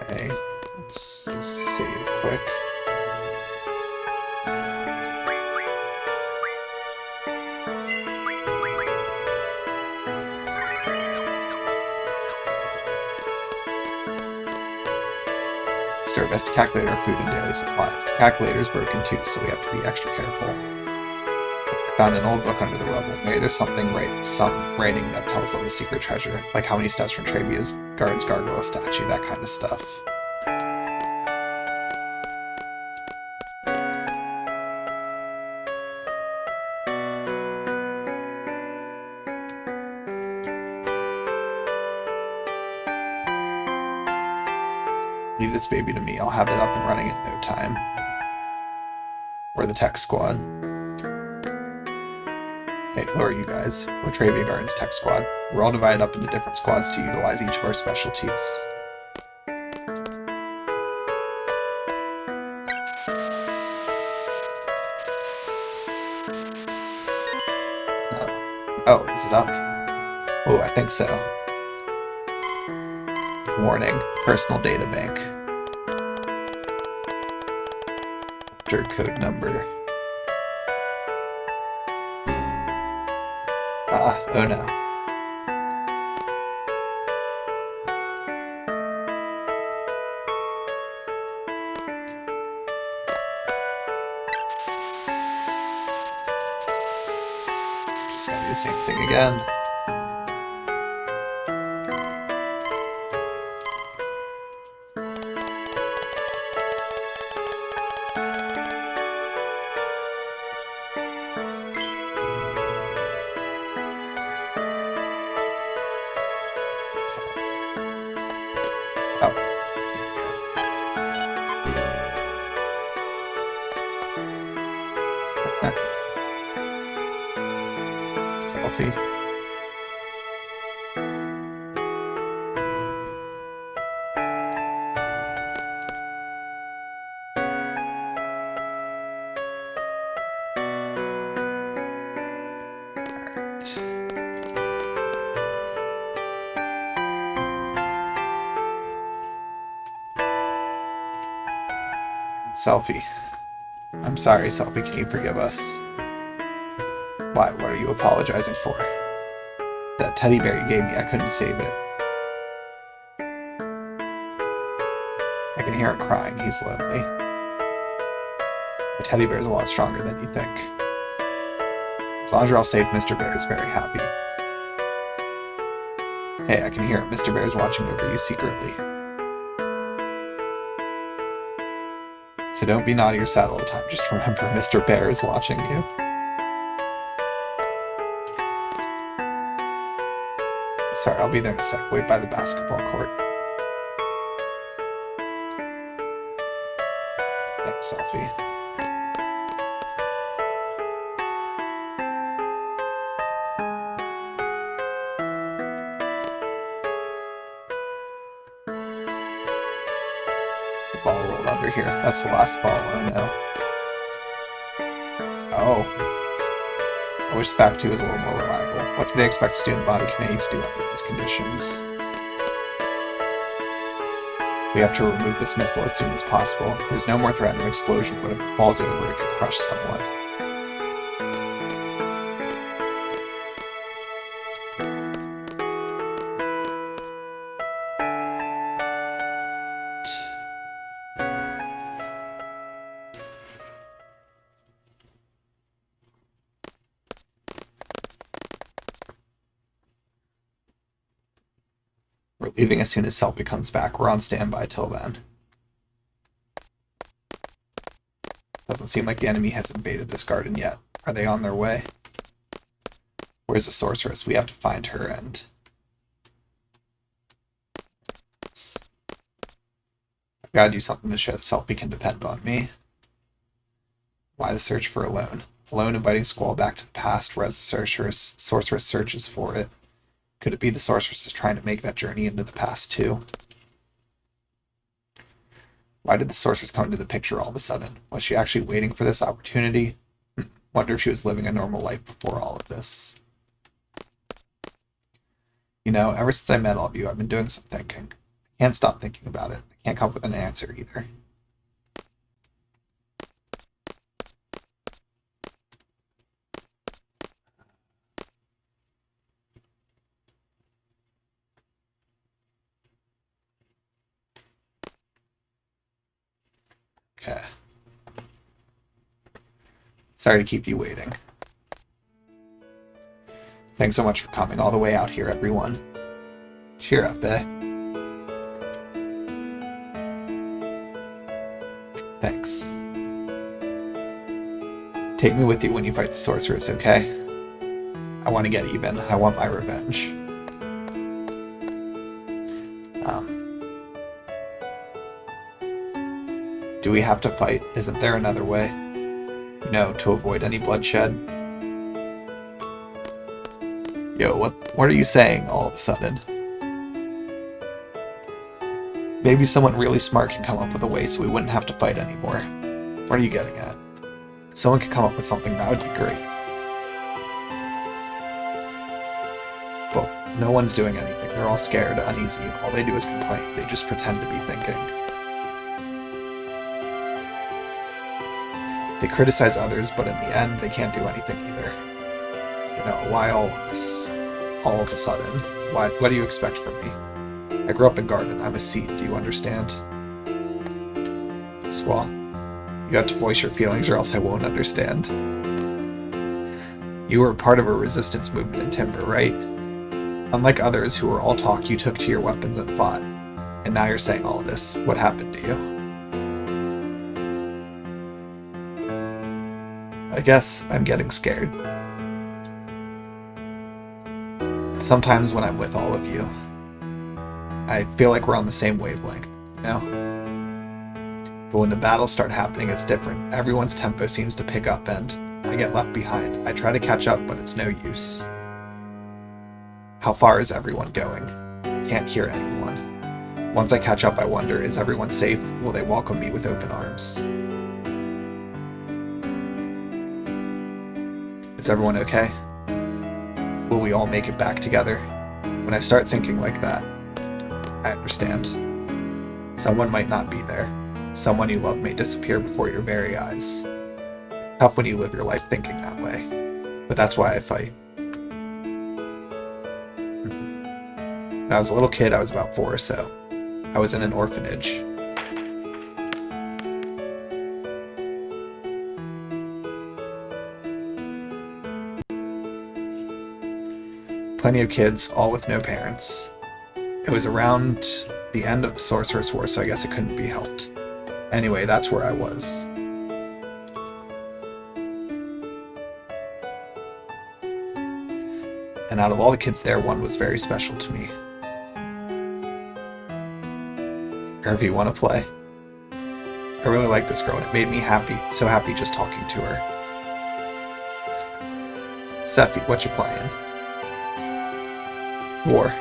Okay, let's just save quick. Do our best to calculate our food and daily supplies. The calculator is broken too, so we have to be extra careful. I found an old book under the rubble. Maybe there's something some writing that tells them a secret treasure, like how many steps from Trabia's guard's gargoyle statue, that kind of stuff. Leave this baby to me. I'll have it up and running in no time. We're the tech squad. Hey, who are you guys? We're Trabia Garden's tech squad. We're all divided up into different squads to utilize each of our specialties. Oh, is it up? Oh, I think so. Warning, personal data bank. Enter code number. Oh no. So just gotta do the same thing again. Selfie. Selfie. I'm sorry, Selfie. Can you forgive us? Why? What are you apologizing for? That teddy bear you gave me, I couldn't save it. I can hear him crying. He's lonely. The teddy bear's a lot stronger than you think. As long as you're all safe, Mr. Bear is very happy. Hey, I can hear it. Mr. Bear's watching over you secretly. So don't be naughty or sad all the time. Just remember, Mr. Bear is watching you. Sorry, I'll be there in a sec. Wait by the basketball court. Thanks, Selfie. The ball rolled under here. That's the last ball. Oh no. Oh. I wish Fact 2 was a little more reliable. What do they expect student body committee to do under these conditions? We have to remove this missile as soon as possible. There's no more threat of an explosion, but if it falls over, it could crush someone. We're leaving as soon as Selfie comes back. We're on standby till then. Doesn't seem like the enemy has invaded this garden yet. Are they on their way? Where's the sorceress? We have to find her and... I've got to do something to show that Selfie can depend on me. Why the search for Alone? Alone inviting Squall back to the past, whereas the sorceress searches for it. Could it be the sorceress is trying to make that journey into the past too? Why did the sorceress come into the picture all of a sudden? Was she actually waiting for this opportunity? Wonder if she was living a normal life before all of this. You know, ever since I met all of you, I've been doing some thinking. I can't stop thinking about it. I can't come up with an answer either. Okay. Sorry to keep you waiting. Thanks so much for coming all the way out here, everyone. Cheer up, eh? Thanks. Take me with you when you fight the sorceress, okay? I want to get even. I want my revenge. Do we have to fight? Isn't there another way? You know, to avoid any bloodshed? Yo, what are you saying all of a sudden? Maybe someone really smart can come up with a way so we wouldn't have to fight anymore. What are you getting at? If someone could come up with something, that would be great. But no one's doing anything. They're all scared, uneasy. All they do is complain. They just pretend to be thinking. They criticize others, but in the end, they can't do anything either. You know, why all of this? All of a sudden? What do you expect from me? I grew up in Garden. I'm a seed. Do you understand? Squall, you have to voice your feelings or else I won't understand. You were part of a resistance movement in Timber, right? Unlike others who were all talk, you took to your weapons and fought. And now you're saying all this. What happened to you? I guess I'm getting scared. Sometimes when I'm with all of you, I feel like we're on the same wavelength, you know? But when the battles start happening, it's different. Everyone's tempo seems to pick up and I get left behind. I try to catch up, but it's no use. How far is everyone going? I can't hear anyone. Once I catch up, I wonder, is everyone safe? Will they welcome me with open arms? Is everyone okay? Will we all make it back together? When I start thinking like that, I understand. Someone might not be there. Someone you love may disappear before your very eyes. Tough when you live your life thinking that way. But that's why I fight. When I was a little kid, I was about 4 or so. I was in an orphanage. Plenty of kids, all with no parents. It was around the end of the Sorceress War, so I guess it couldn't be helped. Anyway, that's where I was. And out of all the kids there, one was very special to me. Irvi, want to play? I really like this girl. It made me happy, so happy just talking to her. Sephi, what you playing? War.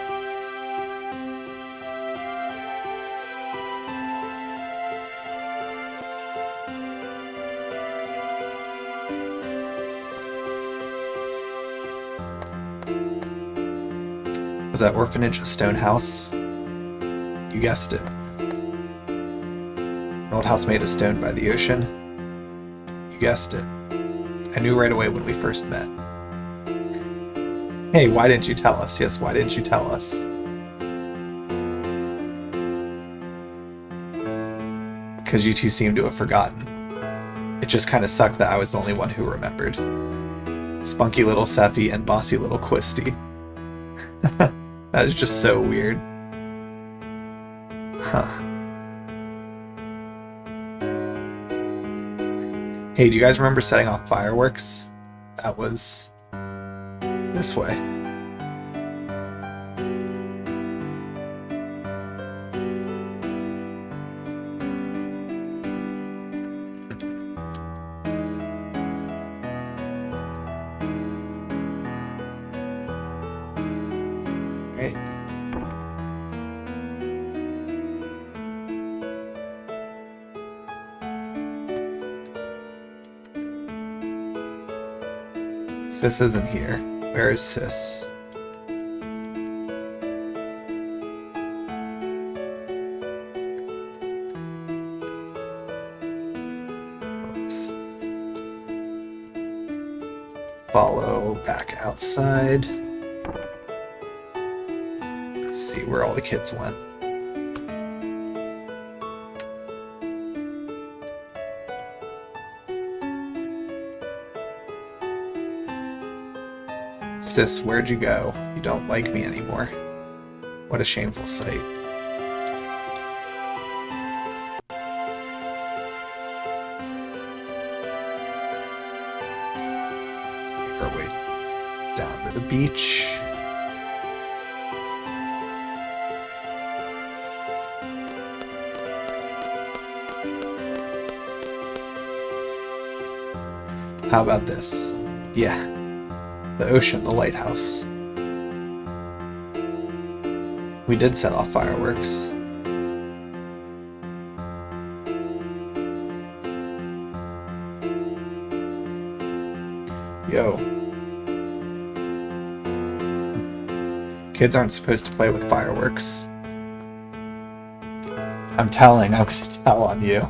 Was that orphanage a stone house? You guessed it. An old house made of stone by the ocean? You guessed it. I knew right away when we first met. Hey, why didn't you tell us? Yes, why didn't you tell us? Because you two seem to have forgotten. It just kind of sucked that I was the only one who remembered. Spunky little Sephi and bossy little Quisty. That is just so weird. Huh. Hey, do you guys remember setting off fireworks? That was this way. Right. Sis isn't here. Where is Sis? Let's follow back outside. Let's see where all the kids went. Sis, where'd you go? You don't like me anymore. What a shameful sight. Make our way down to the beach. How about this? Yeah. The ocean, the lighthouse. We did set off fireworks. Yo. Kids aren't supposed to play with fireworks. I'm gonna tell on you.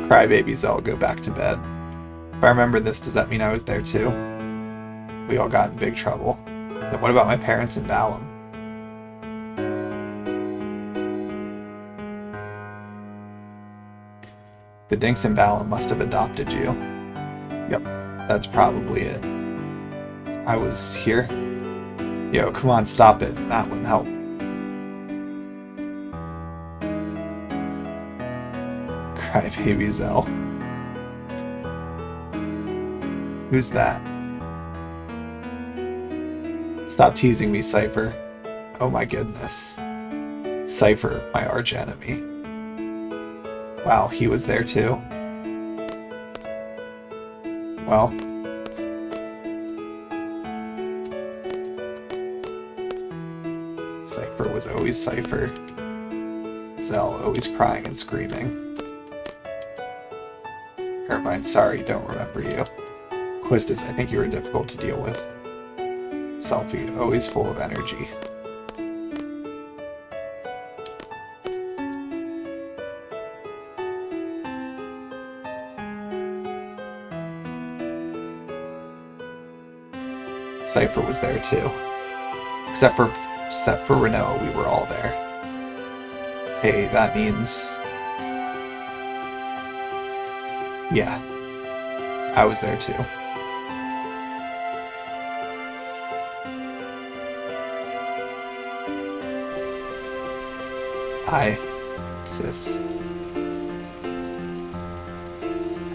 Crybaby Zell, go back to bed. If I remember this, does that mean I was there too? We all got in big trouble. Then what about my parents in Balam? The Dinks in Balam must have adopted you. Yep, that's probably it. I was here. Yo, come on, stop it. That wouldn't help. Crybaby Zell. Who's that? Stop teasing me, Cypher. Oh my goodness. Cypher, my arch enemy. Wow, he was there too. Well. Cypher was always Cypher. Zell always crying and screaming. Irvine, sorry, don't remember you. Quistis, I think you were difficult to deal with. Selfie, always full of energy. Cypher was there too. Except for Renoa, we were all there. Hey, that means... Yeah. I was there too. Hi, Sis.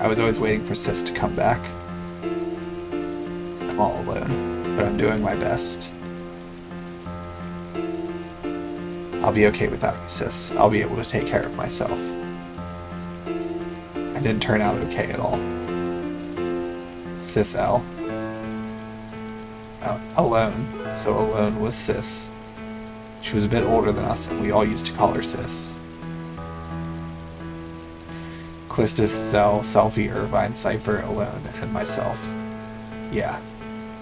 I was always waiting for Sis to come back. I'm all alone, but I'm doing my best. I'll be okay without you, Sis. I'll be able to take care of myself. I didn't turn out okay at all. Sis L. Alone. So alone was Sis. She was a bit older than us, and we all used to call her Sis. Quistis, Zell, Selfie, Irvine, Cypher, Alone, and myself. Yeah.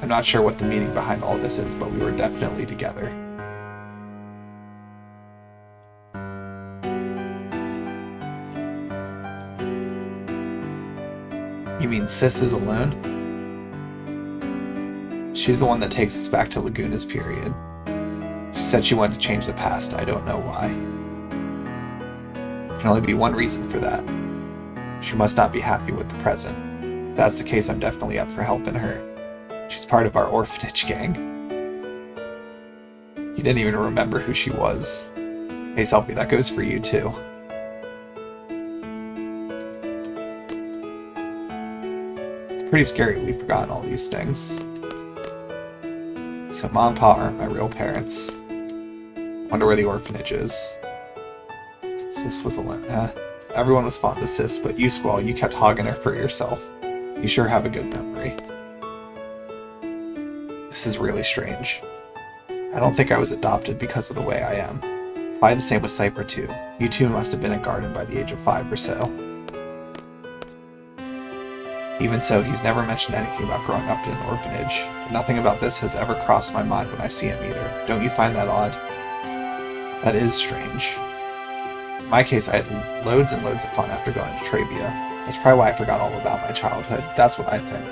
I'm not sure what the meaning behind all this is, but we were definitely together. You mean Sis is alone? She's the one that takes us back to Laguna's period. She said she wanted to change the past. I don't know why. There can only be one reason for that. She must not be happy with the present. If that's the case, I'm definitely up for helping her. She's part of our orphanage gang. You didn't even remember who she was. Hey, Selfie, that goes for you too. It's pretty scary we've forgotten all these things. So Mom and Pa aren't my real parents. Wonder where the orphanage is. So Sis was alone, huh? Everyone was fond of Sis, but you, Squall, you kept hogging her for yourself. You sure have a good memory. This is really strange. I don't think I was adopted because of the way I am. Probably the same with Cypher too. You two must have been at Garden by the age of 5 or so. Even so, he's never mentioned anything about growing up in an orphanage, and nothing about this has ever crossed my mind when I see him either. Don't you find that odd? That is strange. In my case, I had loads and loads of fun after going to Trabia. That's probably why I forgot all about my childhood. That's what I think.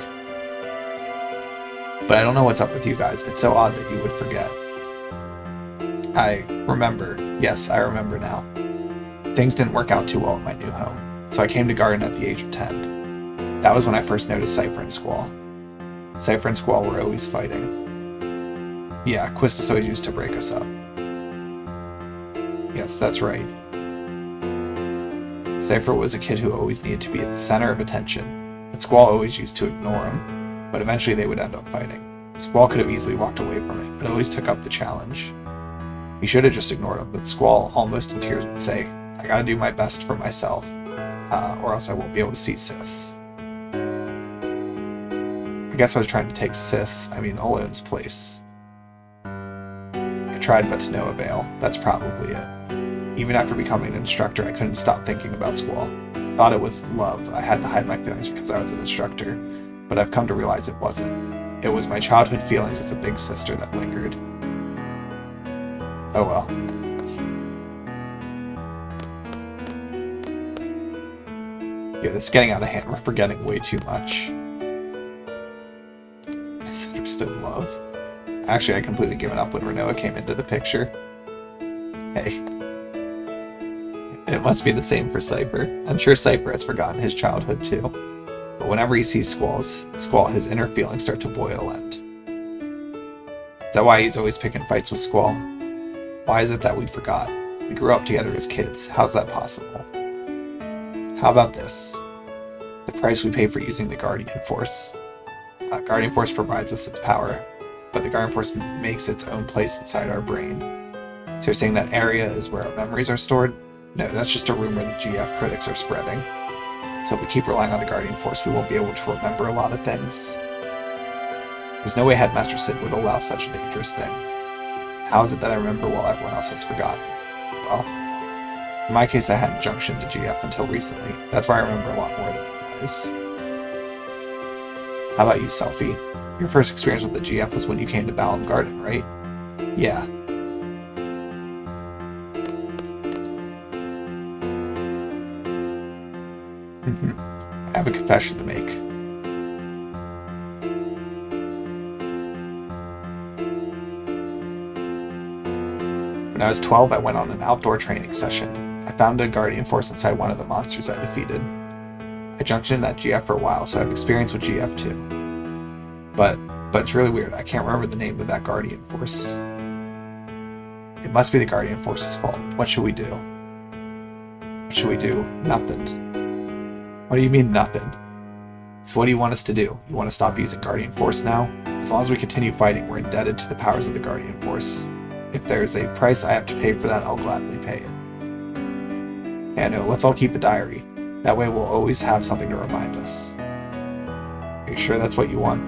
But I don't know what's up with you guys. It's so odd that you would forget. I remember. Yes, I remember now. Things didn't work out too well at my new home, so I came to Garden at the age of 10. That was when I first noticed Cypher and Squall. Cypher and Squall were always fighting. Yeah, Quistis always used to break us up. Yes, that's right. Cypher was a kid who always needed to be at the center of attention, but Squall always used to ignore him, but eventually they would end up fighting. Squall could have easily walked away from it, but always took up the challenge. He should have just ignored him, but Squall, almost in tears, would say, I gotta do my best for myself, or else I won't be able to see Sis. I guess I was trying to take Alone's place. I tried, but to no avail. That's probably it. Even after becoming an instructor, I couldn't stop thinking about Squall. I thought it was love. I had to hide my feelings because I was an instructor, but I've come to realize it wasn't. It was my childhood feelings as a big sister that lingered. Oh well. Yeah, this is getting out of hand. We're forgetting way too much. Misunderstood love. Actually, I completely given up when Renoa came into the picture. Hey. It must be the same for Cypher. I'm sure Cypher has forgotten his childhood too. But whenever he sees Squall, his inner feelings start to boil and... Is that why he's always picking fights with Squall? Why is it that we forgot? We grew up together as kids. How's that possible? How about this? The price we pay for using the Guardian Force. Guardian Force provides us its power, but the Guardian Force makes its own place inside our brain. So you're saying that area is where our memories are stored? No, that's just a rumor the GF critics are spreading. So if we keep relying on the Guardian Force, we won't be able to remember a lot of things. There's no way Headmaster Sid would allow such a dangerous thing. How is it that I remember while everyone else has forgotten? Well, in my case, I hadn't junctioned to GF until recently. That's why I remember a lot more than you guys. How about you, Selfie? Your first experience with the GF was when you came to Balam Garden, right? Yeah. I have a confession to make. When I was 12, I went on an outdoor training session. I found a guardian force inside one of the monsters I defeated. I junctioned in that GF for a while, so I have experience with GF too. But it's really weird. I can't remember the name of that guardian force. It must be the guardian force's fault. What should we do? What should we do? Nothing. What do you mean, nothing? So what do you want us to do? You want to stop using guardian force now? As long as we continue fighting, we're indebted to the powers of the guardian force. If there's a price I have to pay for that, I'll gladly pay it. Yeah, no, let's all keep a diary. That way we'll always have something to remind us. Are you sure that's what you want?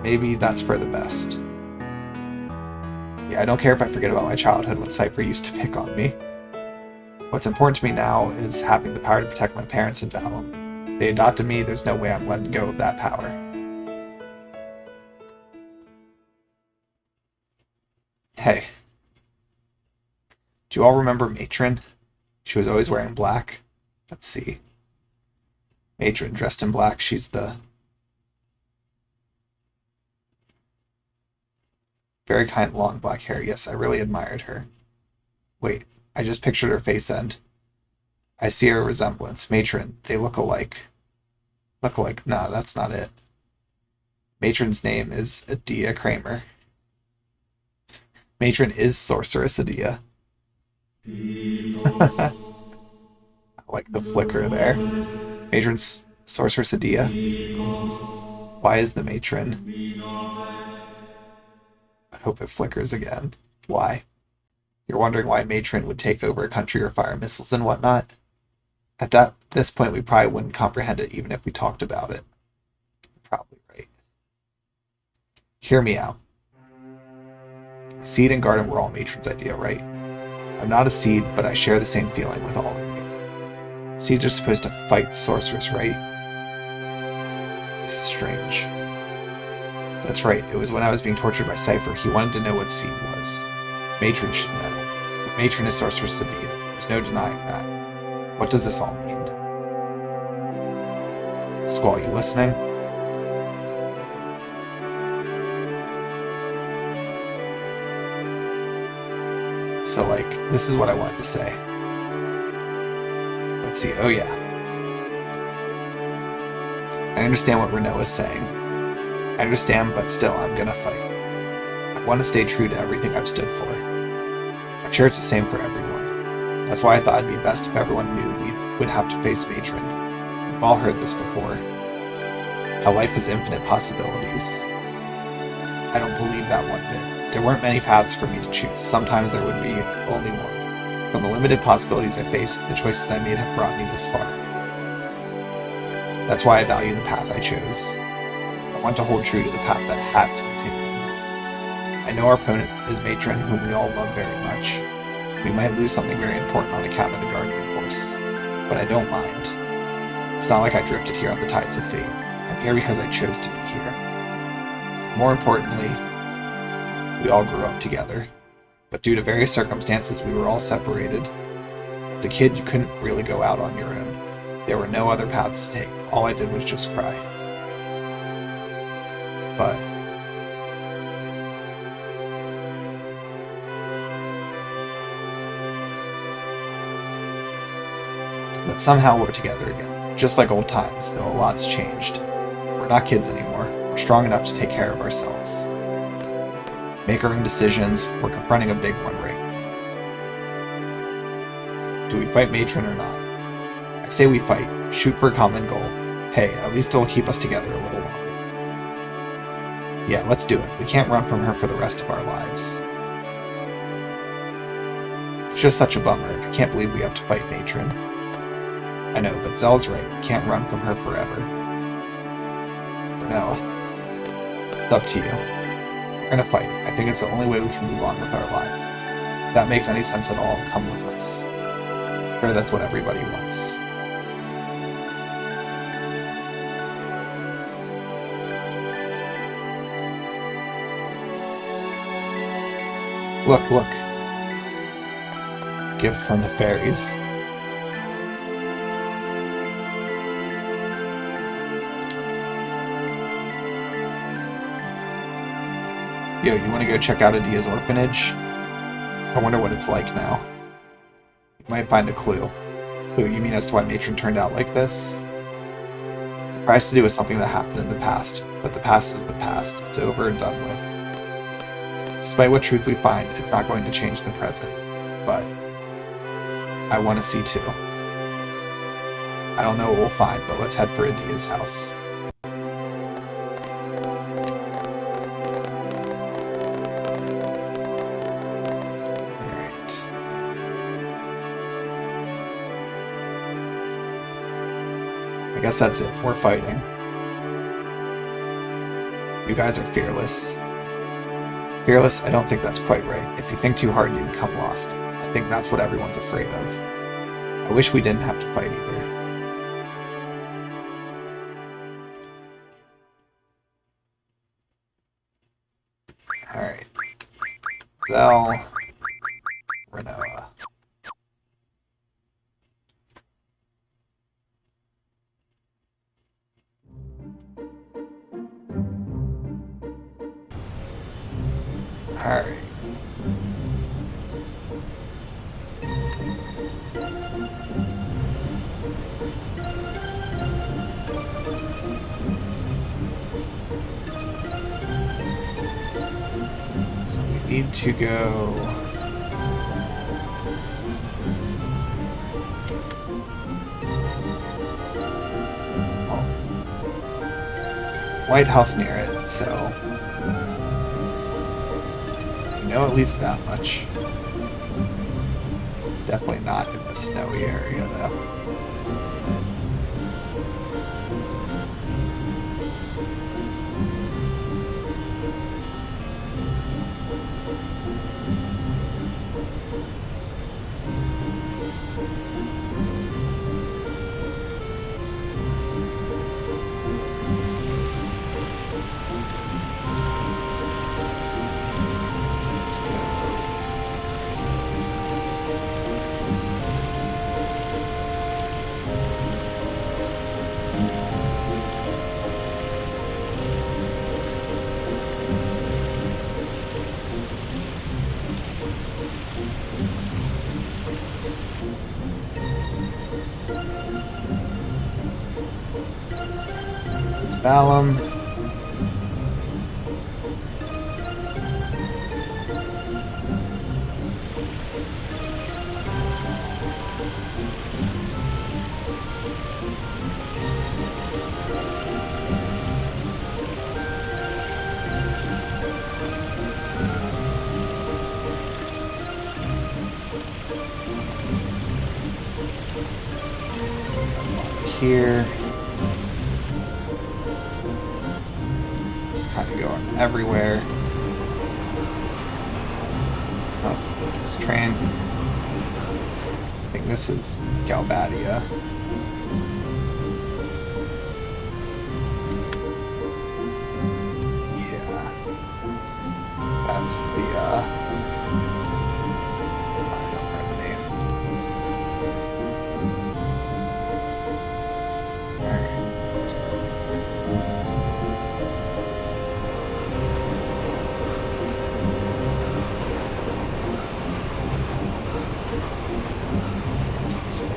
Maybe that's for the best. Yeah, I don't care if I forget about my childhood when Cypher used to pick on me. What's important to me now is having the power to protect my parents and Balam. They adopted me, there's no way I'm letting go of that power. Hey. Do you all remember Matron? She was always wearing black. Let's see. Matron, dressed in black, she's the... Very kind, long black hair. Yes, I really admired her. Wait, I just pictured her face and... I see a resemblance. Matron, they look alike. Look alike? Nah, that's not it. Matron's name is Adia Kramer. Matron is Sorceress Adia. I like the flicker there. Matron's Sorceress Adia. Why is the Matron? I hope it flickers again. Why? You're wondering why Matron would take over a country or fire missiles and whatnot? At this point, we probably wouldn't comprehend it even if we talked about it. You're probably right. Hear me out. Seed and Garden were all Matron's idea, right? I'm not a Seed, but I share the same feeling with all of you. Seeds are supposed to fight the sorceress, right? This is strange. That's right, it was when I was being tortured by Cypher. He wanted to know what Seed was. Matron should know. But Matron is Sorceress Adia. There's no denying that. What does this all mean? Squall, you listening? So, like, this is what I wanted to say. Let's see. Oh, yeah. I understand what Renault is saying. I understand, but still, I'm gonna fight. I want to stay true to everything I've stood for. I'm sure it's the same for everyone. That's why I thought it'd be best if everyone knew we would have to face Matron. We've all heard this before. How life has infinite possibilities. I don't believe that one bit. There weren't many paths for me to choose. Sometimes there would be only one. From the limited possibilities I faced, the choices I made have brought me this far. That's why I value the path I chose. I want to hold true to the path that had to be taken. I know our opponent is Matron, whom we all love very much. We might lose something very important on account of the Guardian Force, but I don't mind. It's not like I drifted here on the tides of fate. I'm here because I chose to be here. More importantly, we all grew up together, but due to various circumstances, we were all separated. As a kid, you couldn't really go out on your own. There were no other paths to take. All I did was just cry. But somehow we're together again. Just like old times, though a lot's changed. We're not kids anymore. We're strong enough to take care of ourselves. Make our own decisions. We're confronting a big one right now. Do we fight Matron or not? I say we fight. Shoot for a common goal. Hey, at least it'll keep us together a little longer. Yeah, let's do it. We can't run from her for the rest of our lives. It's just such a bummer. I can't believe we have to fight Matron. I know, but Zell's right. We can't run from her forever. No. It's up to you. We're gonna fight. I think it's the only way we can move on with our lives. If that makes any sense at all, come with us. Or that's what everybody wants. Look, look. Gift from the fairies. Yo, you want to go check out Adia's orphanage? I wonder what it's like now. You might find a clue. Clue, you mean as to why Matron turned out like this? It tries to do with something that happened in the past, but the past is the past. It's over and done with. Despite what truth we find, it's not going to change the present. But I want to see too. I don't know what we'll find, but let's head for Adia's house. Alright. I guess that's it. We're fighting. You guys are fearless. Fearless? I don't think that's quite right. If you think too hard, you become lost. I think that's what everyone's afraid of. I wish we didn't have to fight either. Alright. Zell. Renoa. Alright. So we need to go... Oh. White House near it, so... know at least that much. It's definitely not in the snowy area, though. Balam. Here. Kind of going everywhere. Oh, this train. I think this is Galbadia. Yeah. That's the, I don't know the name. Alright.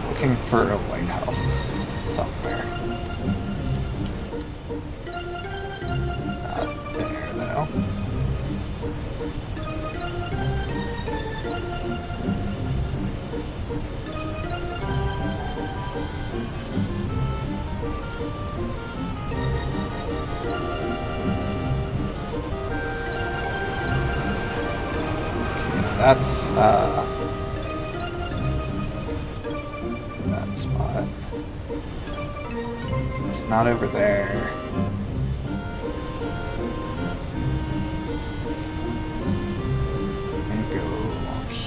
Looking for a White House somewhere. Not there, though. Okay, that's, spot. It's not over there.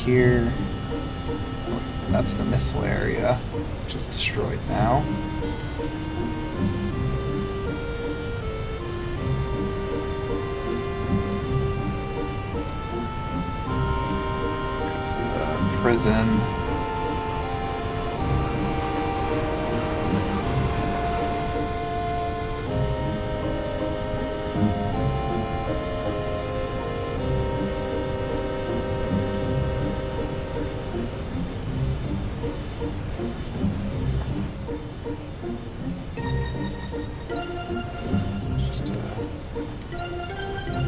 here. That's the missile area, which is destroyed now. There's the prison.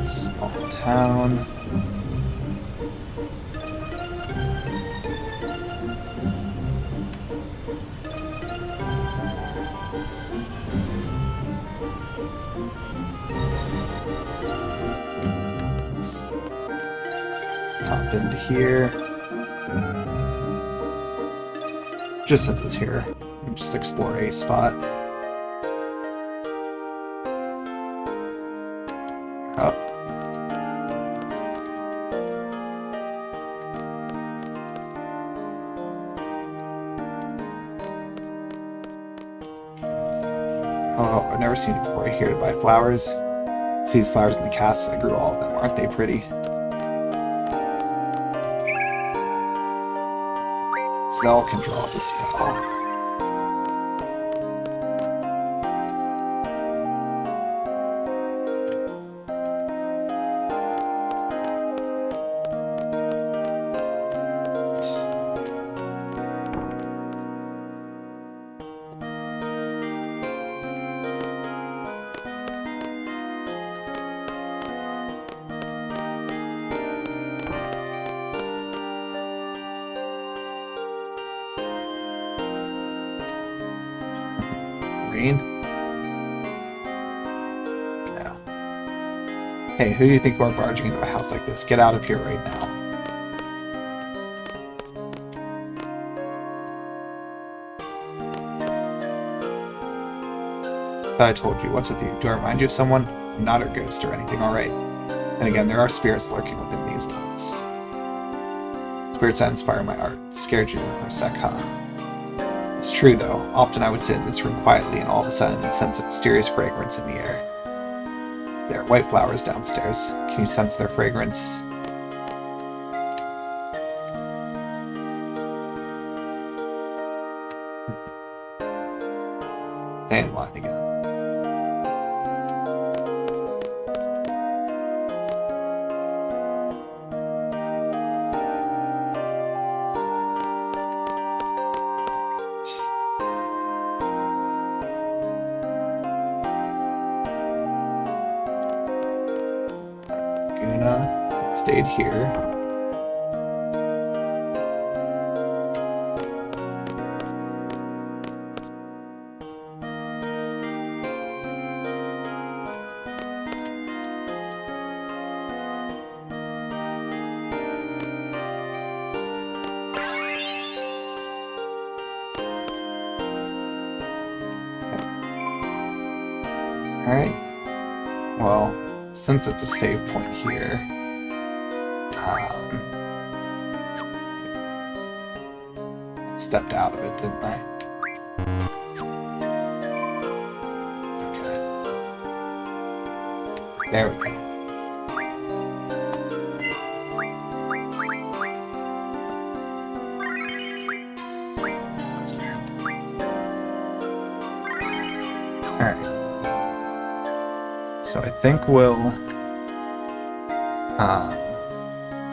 Small town. Let's pop into here. Just since it's here, just explore a spot. Up. Oh, I've never seen it before. Here to buy flowers. See these flowers in the casks? I grew all of them. Aren't they pretty? Zell can draw the spell. No. Hey, who do you think we're barging into a house like this? Get out of here right now. Thought I told you. What's with you? Do I remind you of someone? I'm not a ghost or anything, alright? And again, there are spirits lurking within these woods. Spirits that inspire my art. Scared you for a sec, huh? It's true, though. Often I would sit in this room quietly, and all of a sudden I'd sense a mysterious fragrance in the air. There are white flowers downstairs. Can you sense their fragrance? Dandelion again. Stayed here. Alright. Well, since it's a save point here, stepped out of it, didn't I? Okay. There we go. That's weird. Alright. So I think we'll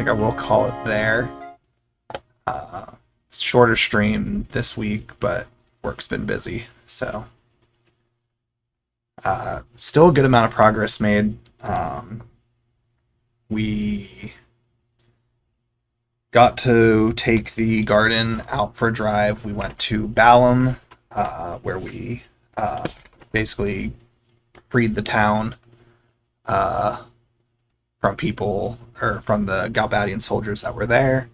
I will call it there. It's shorter stream this week, but work's been busy, so still a good amount of progress made. We got to take the garden out for a drive. We went to Balam, where we basically freed the town from people, or from the Galbadian soldiers that were there.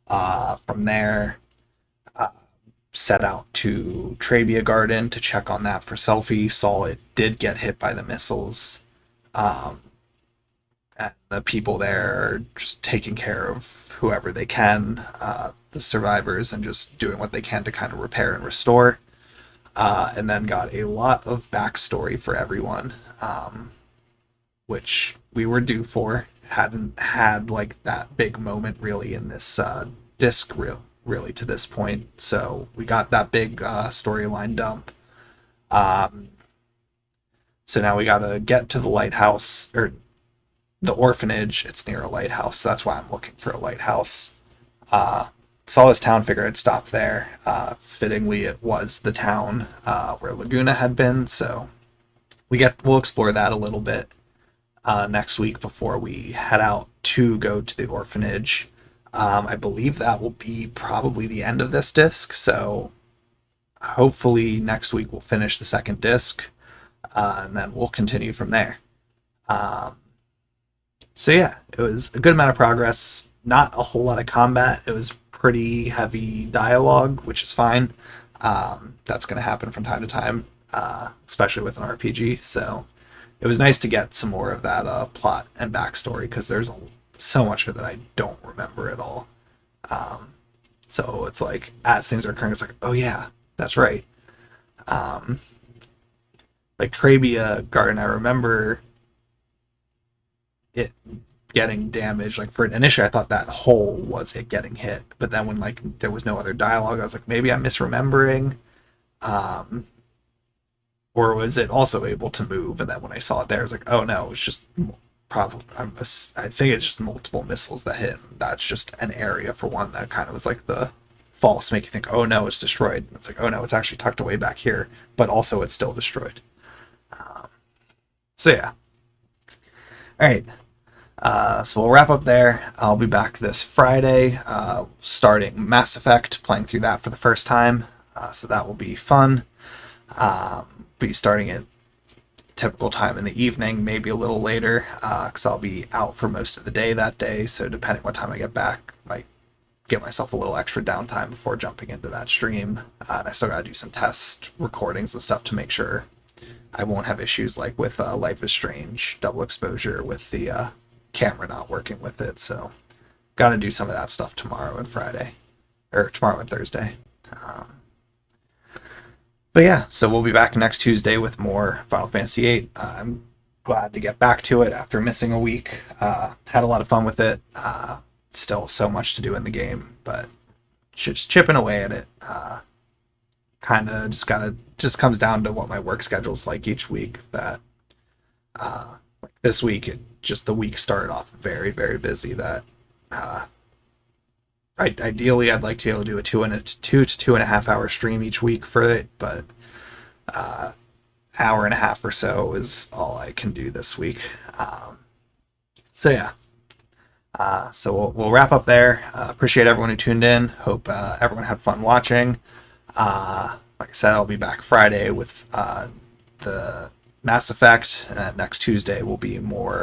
From there, set out to Trabia Garden to check on that for Selphie. Saw it did get hit by the missiles. And the people there are just taking care of whoever they can, the survivors, and just doing what they can to kind of repair and restore. And then got a lot of backstory for everyone, which we were due for. Hadn't had like that big moment really in this disc really to this point. So we got that big storyline dump. So now we gotta get to the lighthouse, or the orphanage. It's near a lighthouse, so that's why I'm looking for a lighthouse. Saw this town, figured I'd stop there. Fittingly, it was the town where Laguna had been, so we'll explore that a little bit next week before we head out to go to the orphanage. I believe that will be probably the end of this disc, so hopefully next week we'll finish the second disc, and then we'll continue from there. So yeah, it was a good amount of progress. Not a whole lot of combat. It was pretty heavy dialogue, which is fine. That's going to happen from time to time, especially with an RPG. So it was nice to get some more of that plot and backstory, because there's so much of it that I don't remember at all. So it's like, as things are occurring, it's like, oh yeah, that's right. Like Trabia Garden, I remember it getting damaged. Like initially I thought that hole was it getting hit, but then when like there was no other dialogue, I was like, maybe I'm misremembering, or was it also able to move? And then when I saw it there, I was like, oh no, it's just probably, I think it's just multiple missiles that hit. That's just an area for one that kind of was like the false make you think, oh no, it's destroyed. It's like, oh no, it's actually tucked away back here, but also it's still destroyed. So yeah. All right. So we'll wrap up there. I'll be back this Friday, starting Mass Effect, playing through that for the first time. So that will be fun. Be starting at typical time in the evening, maybe a little later, because I'll be out for most of the day that day. So depending what time I get back, might get myself a little extra downtime before jumping into that stream. And I still got to do some test recordings and stuff to make sure I won't have issues like with Life is Strange double exposure with the camera not working with it. So got to do some of that stuff tomorrow and Friday, or tomorrow and Thursday. But yeah, so we'll be back next Tuesday with more Final Fantasy VIII. I'm glad to get back to it after missing a week. Had a lot of fun with it. Still so much to do in the game, but just chipping away at it. Kind of just comes down to what my work schedule's like each week. That like this week, the week started off very, very busy. That ideally I'd like to be able to do a 2 to 2.5 hour stream each week for it, but hour and a half or so is all I can do this week. So yeah. So we'll wrap up there. Appreciate everyone who tuned in. Hope everyone had fun watching. Like I said, I'll be back Friday with the Mass Effect. Next Tuesday will be more